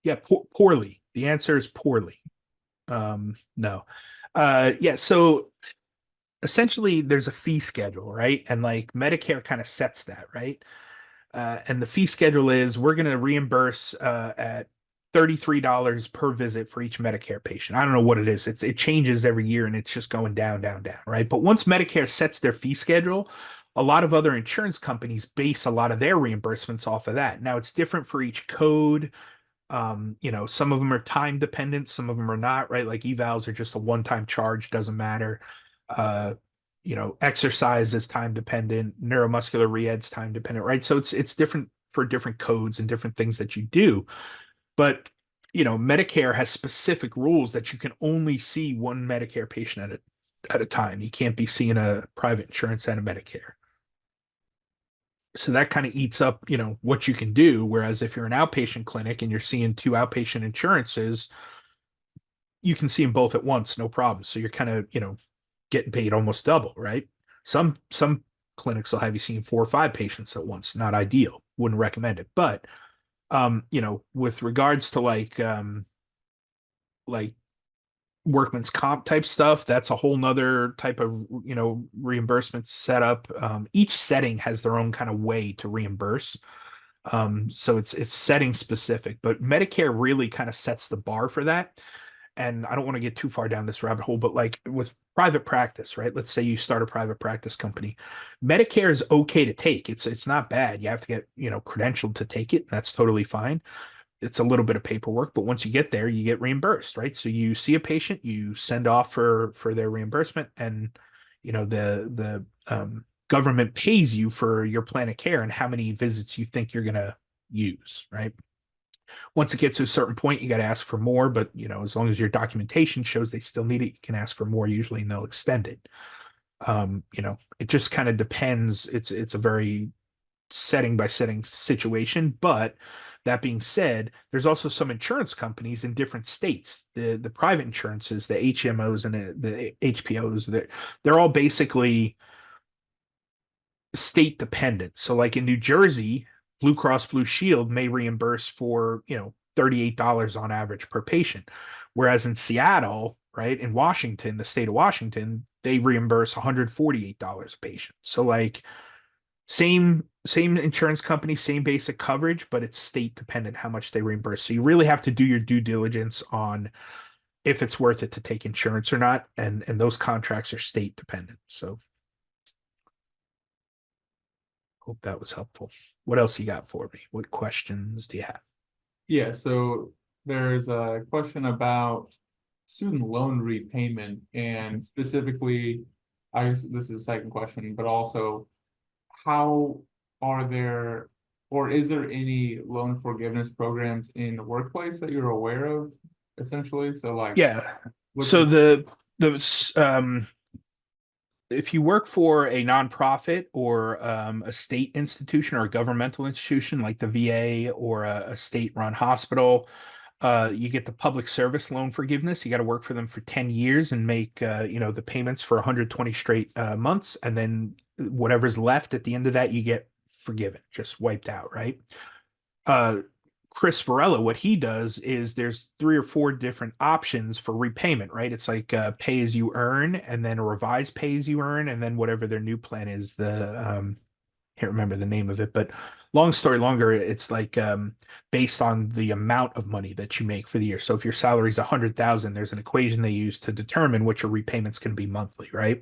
Yeah, poorly. The answer is poorly. No. Yeah, so essentially there's a fee schedule, right? And like Medicare kind of sets that, right? And the fee schedule is we're going to reimburse at $33 per visit for each Medicare patient. I don't know what it is. It changes every year and it's just going down, down, down, right? But once Medicare sets their fee schedule, a lot of other insurance companies base a lot of their reimbursements off of that. Now it's different for each code. Some of them are time dependent, some of them are not, right? Like evals are just a one-time charge, doesn't matter. Uh, Exercise is time dependent, neuromuscular rehab's time dependent, right? So it's different for different codes and different things that you do. But Medicare has specific rules that you can only see one Medicare patient at a time. You can't be seeing a private insurance and a Medicare. So that kind of eats up, what you can do. Whereas if you're an outpatient clinic and you're seeing two outpatient insurances, you can see them both at once, no problem. So you're kind of, getting paid almost double, right? Some clinics will have you seeing four or five patients at once. Not ideal. Wouldn't recommend it. But with regards to like workman's comp type stuff, that's a whole nother type of reimbursement setup. Each setting has their own kind of way to reimburse. So it's setting specific, but Medicare really kind of sets the bar for that. And I don't want to get too far down this rabbit hole, but like with private practice, right? Let's say you start a private practice company. Medicare is okay to take. It's not bad. You have to get, credentialed to take it. That's totally fine. It's a little bit of paperwork, but once you get there, you get reimbursed, right? So you see a patient, you send off for their reimbursement, and the government pays you for your plan of care and how many visits you think you're gonna use, right? Once it gets to a certain point, you got to ask for more, but as long as your documentation shows they still need it, you can ask for more usually, and they'll extend it. It just kind of depends. It's a very setting by setting situation, but that being said, there's also some insurance companies in different states. The private insurances, the HMOs and the HPOs, they're all basically state dependent. So like in New Jersey, Blue Cross Blue Shield may reimburse for, $38 on average per patient. Whereas in Seattle, right, in Washington, the state of Washington, they reimburse $148 a patient. So like same insurance company, same basic coverage, but it's state dependent how much they reimburse. So you really have to do your due diligence on if it's worth it to take insurance or not, and those contracts are state dependent. So hope that was helpful. What else you got for me? What questions do you have? Yeah, so there's a question about student loan repayment and specifically, I guess this is the second question, but also how are there or is there any loan forgiveness programs in the workplace that you're aware of, essentially? So like Yeah. what's So the the if you work for a nonprofit or a state institution or a governmental institution like the VA or a state-run hospital, you get the public service loan forgiveness. You got to work for them for 10 years and make the payments for 120 straight months, and then whatever's left at the end of that, you get forgiven, just wiped out, right? uh, Chris Varela, what he does is there's three or four different options for repayment, right? It's like pay as you earn, and then a revised pay as you earn, and then whatever their new plan is. Can't remember the name of it, but long story longer, it's like based on the amount of money that you make for the year. So if your salary is 100,000, there's an equation they use to determine what your repayments can be monthly, right?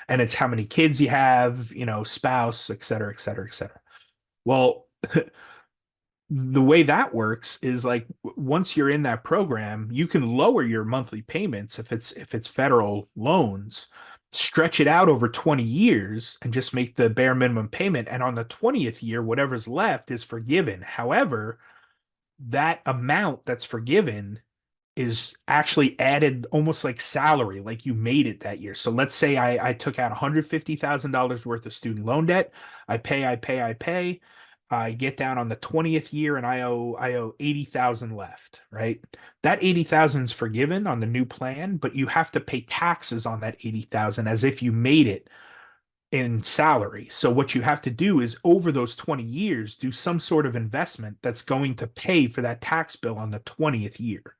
And it's how many kids you have, spouse, et cetera, et cetera, et cetera. Well, the way that works is like once you're in that program, you can lower your monthly payments if it's federal loans, stretch it out over 20 years and just make the bare minimum payment. And on the 20th year, whatever's left is forgiven. However, that amount that's forgiven is actually added almost like salary, like you made it that year. So let's say I took out $150,000 worth of student loan debt. I pay. I get down on the 20th year and I owe 80,000 left, right? That 80,000 is forgiven on the new plan, but you have to pay taxes on that 80,000 as if you made it in salary. So what you have to do is over those 20 years, do some sort of investment that's going to pay for that tax bill on the 20th year.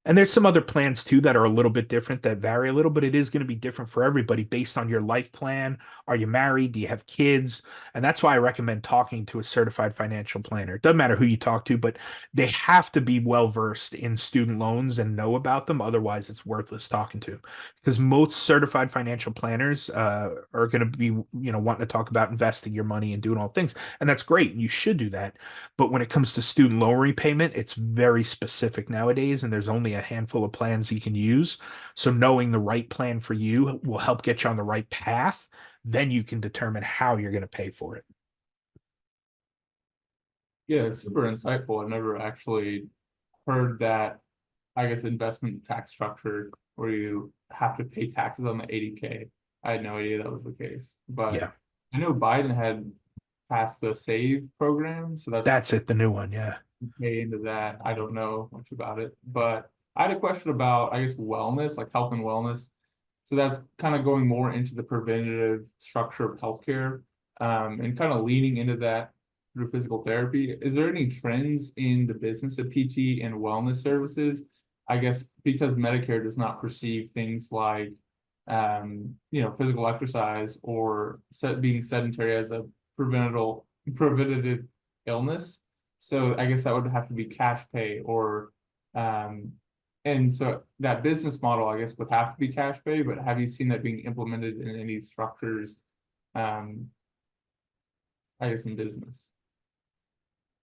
And there's some other plans too that are a little bit different that vary a little, but it is going to be different for everybody based on your life plan. Are you married? Do you have kids? And that's why I recommend talking to a certified financial planner. It doesn't matter who you talk to, but they have to be well versed in student loans and know about them. Otherwise, it's worthless talking to them because most certified financial planners are going to be, wanting to talk about investing your money and doing all things. And that's great. And you should do that. But when it comes to student loan repayment, it's very specific nowadays, and there's only a handful of plans you can use. So knowing the right plan for you will help get you on the right path. Then you can determine how you're going to pay for it. Yeah, it's super insightful. I've never actually heard that, I guess, investment tax structure where you have to pay taxes on the 80K. I had no idea that was the case, but Yeah. I know Biden had past the SAVE program, so that's That's it, the new one. Yeah. pay into that. I don't know much about it, but I had a question about, I guess, wellness, like health and wellness. So that's kind of going more into the preventative structure of healthcare, and kind of leaning into that through physical therapy. Is there any trends in the business of PT and wellness services? I guess because Medicare does not perceive things like, physical exercise or being sedentary as a preventative illness. So I guess that would have to be cash pay or, um, and so that business model, I guess, would have to be cash pay, but have you seen that being implemented in any structures, um, I guess in business?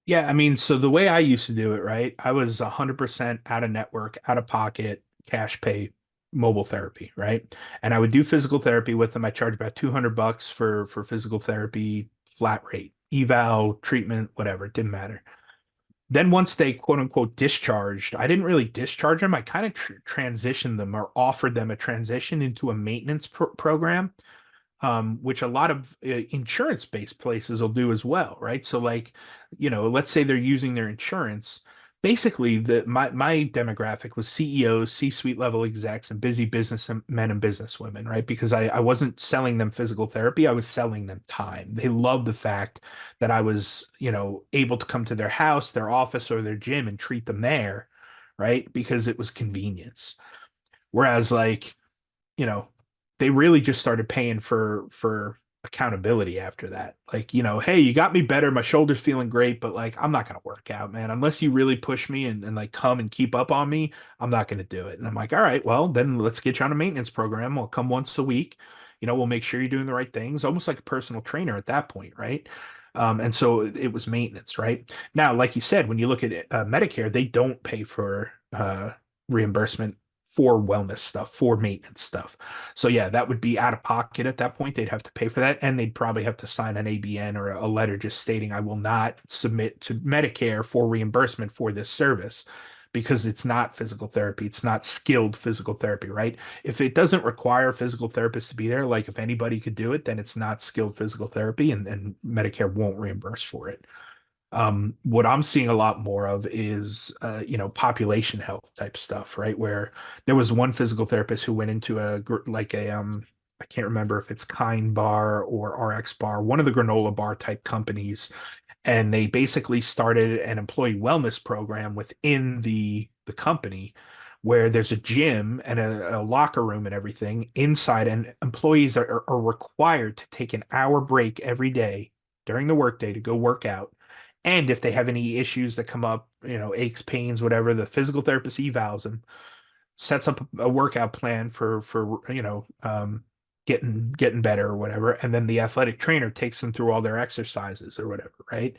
Yeah, I mean, so the way I used to do it, right? I was 100% out of network, out of pocket, cash pay mobile therapy, right? And I would do physical therapy with them. I charge about $200 for physical therapy, flat rate, eval, treatment, whatever, it didn't matter. Then once they quote unquote discharged, I didn't really discharge them. I kind of transitioned them or offered them a transition into a maintenance program, which a lot of insurance-based places will do as well, right? So like, let's say they're using their insurance. Basically, my demographic was CEOs, C-suite level execs, and busy businessmen and businesswomen, right? Because I wasn't selling them physical therapy, I was selling them time. They loved the fact that I was, able to come to their house, their office, or their gym and treat them there, right? Because it was convenience. Whereas like, you know, they really just started paying for accountability after that. Like, hey, you got me better. My shoulder's feeling great, but like I'm not gonna work out, man. Unless you really push me and like come and keep up on me, I'm not gonna do it. And I'm like, all right, well, then let's get you on a maintenance program. We'll come once a week. We'll make sure you're doing the right things, almost like a personal trainer at that point, right? And so it was maintenance, right? Now, like you said, when you look at Medicare, they don't pay for reimbursement for wellness stuff, for maintenance stuff. So yeah, that would be out of pocket at that point. They'd have to pay for that, and they'd probably have to sign an ABN or a letter just stating, I will not submit to Medicare for reimbursement for this service because it's not physical therapy. It's not skilled physical therapy, right? If it doesn't require a physical therapist to be there, like if anybody could do it, then it's not skilled physical therapy, and Medicare won't reimburse for it. What I'm seeing a lot more of is, population health type stuff, right? Where there was one physical therapist who went into I can't remember if it's Kind Bar or RX Bar, one of the granola bar type companies, and they basically started an employee wellness program within the company where there's a gym and a locker room and everything inside, and employees are required to take an hour break every day during the workday to go work out. And if they have any issues that come up, aches, pains, whatever, the physical therapist evals them, sets up a workout plan for getting better or whatever, and then the athletic trainer takes them through all their exercises or whatever, right?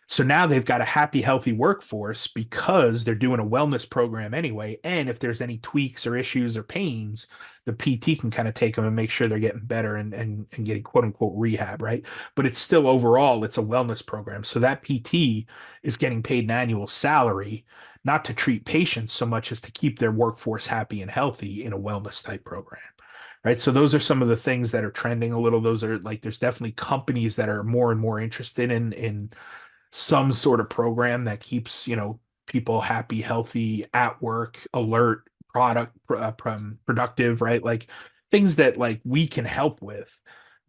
So now they've got a happy, healthy workforce because they're doing a wellness program anyway. And if there's any tweaks or issues or pains, the PT can kind of take them and make sure they're getting better and getting quote unquote rehab, right? But it's still overall, it's a wellness program. So that PT is getting paid an annual salary, not to treat patients so much as to keep their workforce happy and healthy in a wellness type program. Right. So those are some of the things that are trending a little. Those are like there's definitely companies that are more and more interested in some sort of program that keeps, people happy, healthy, at work, alert, productive, right? Like things that like we can help with.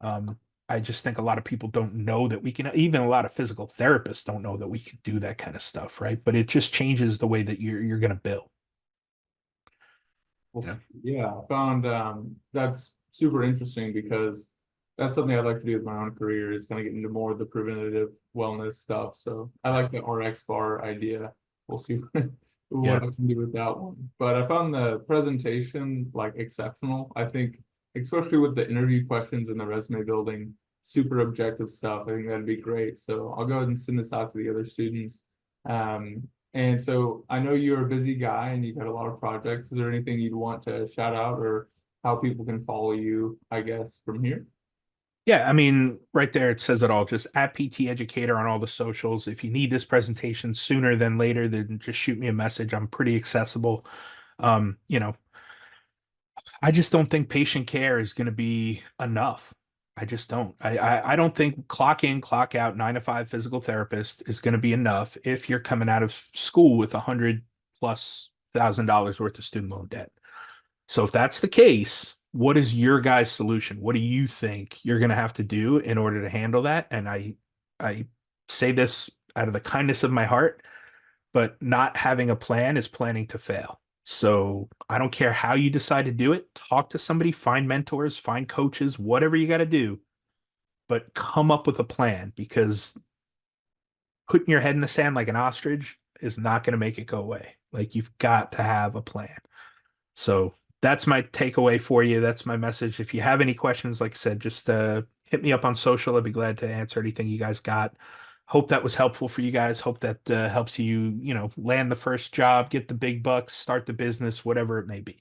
Um, I just think a lot of people don't know that we can, even a lot of physical therapists don't know that we can do that kind of stuff, right? But it just changes the way that you're going to bill. Well, Yeah. yeah, I found that's super interesting because that's something I'd like to do with my own career is kind of get into more of the preventative wellness stuff. So I like the RX bar idea. We'll see what Yeah. I can do with that one. But I found the presentation like exceptional. I think, especially with the interview questions and the resume building, super objective stuff. I think that'd be great. So I'll go ahead and send this out to the other students. Um, and so I know you're a busy guy and you've had a lot of projects. Is there anything you'd want to shout out or how people can follow you, I guess, from here? Yeah, I mean, right there it says it all. Just at PT Educator on all the socials. If you need this presentation sooner than later, then just shoot me a message. I'm pretty accessible. I just don't think patient care is going to be enough. I just don't. I don't think clock in, clock out, 9 to 5 physical therapist is going to be enough if you're coming out of school with $100,000+ worth of student loan debt. So if that's the case, what is your guys' solution? What do you think you're going to have to do in order to handle that? And I say this out of the kindness of my heart, but not having a plan is planning to fail. So I don't care how you decide to do it. Talk to somebody, find mentors, find coaches, whatever you got to do, but come up with a plan because putting your head in the sand like an ostrich is not going to make it go away. Like you've got to have a plan. So that's my takeaway for you. That's my message. If you have any questions, like I said, just hit me up on social. I'd be glad to answer anything you guys got. Hope that was helpful for you guys. Hope that helps you, land the first job, get the big bucks, start the business, whatever it may be.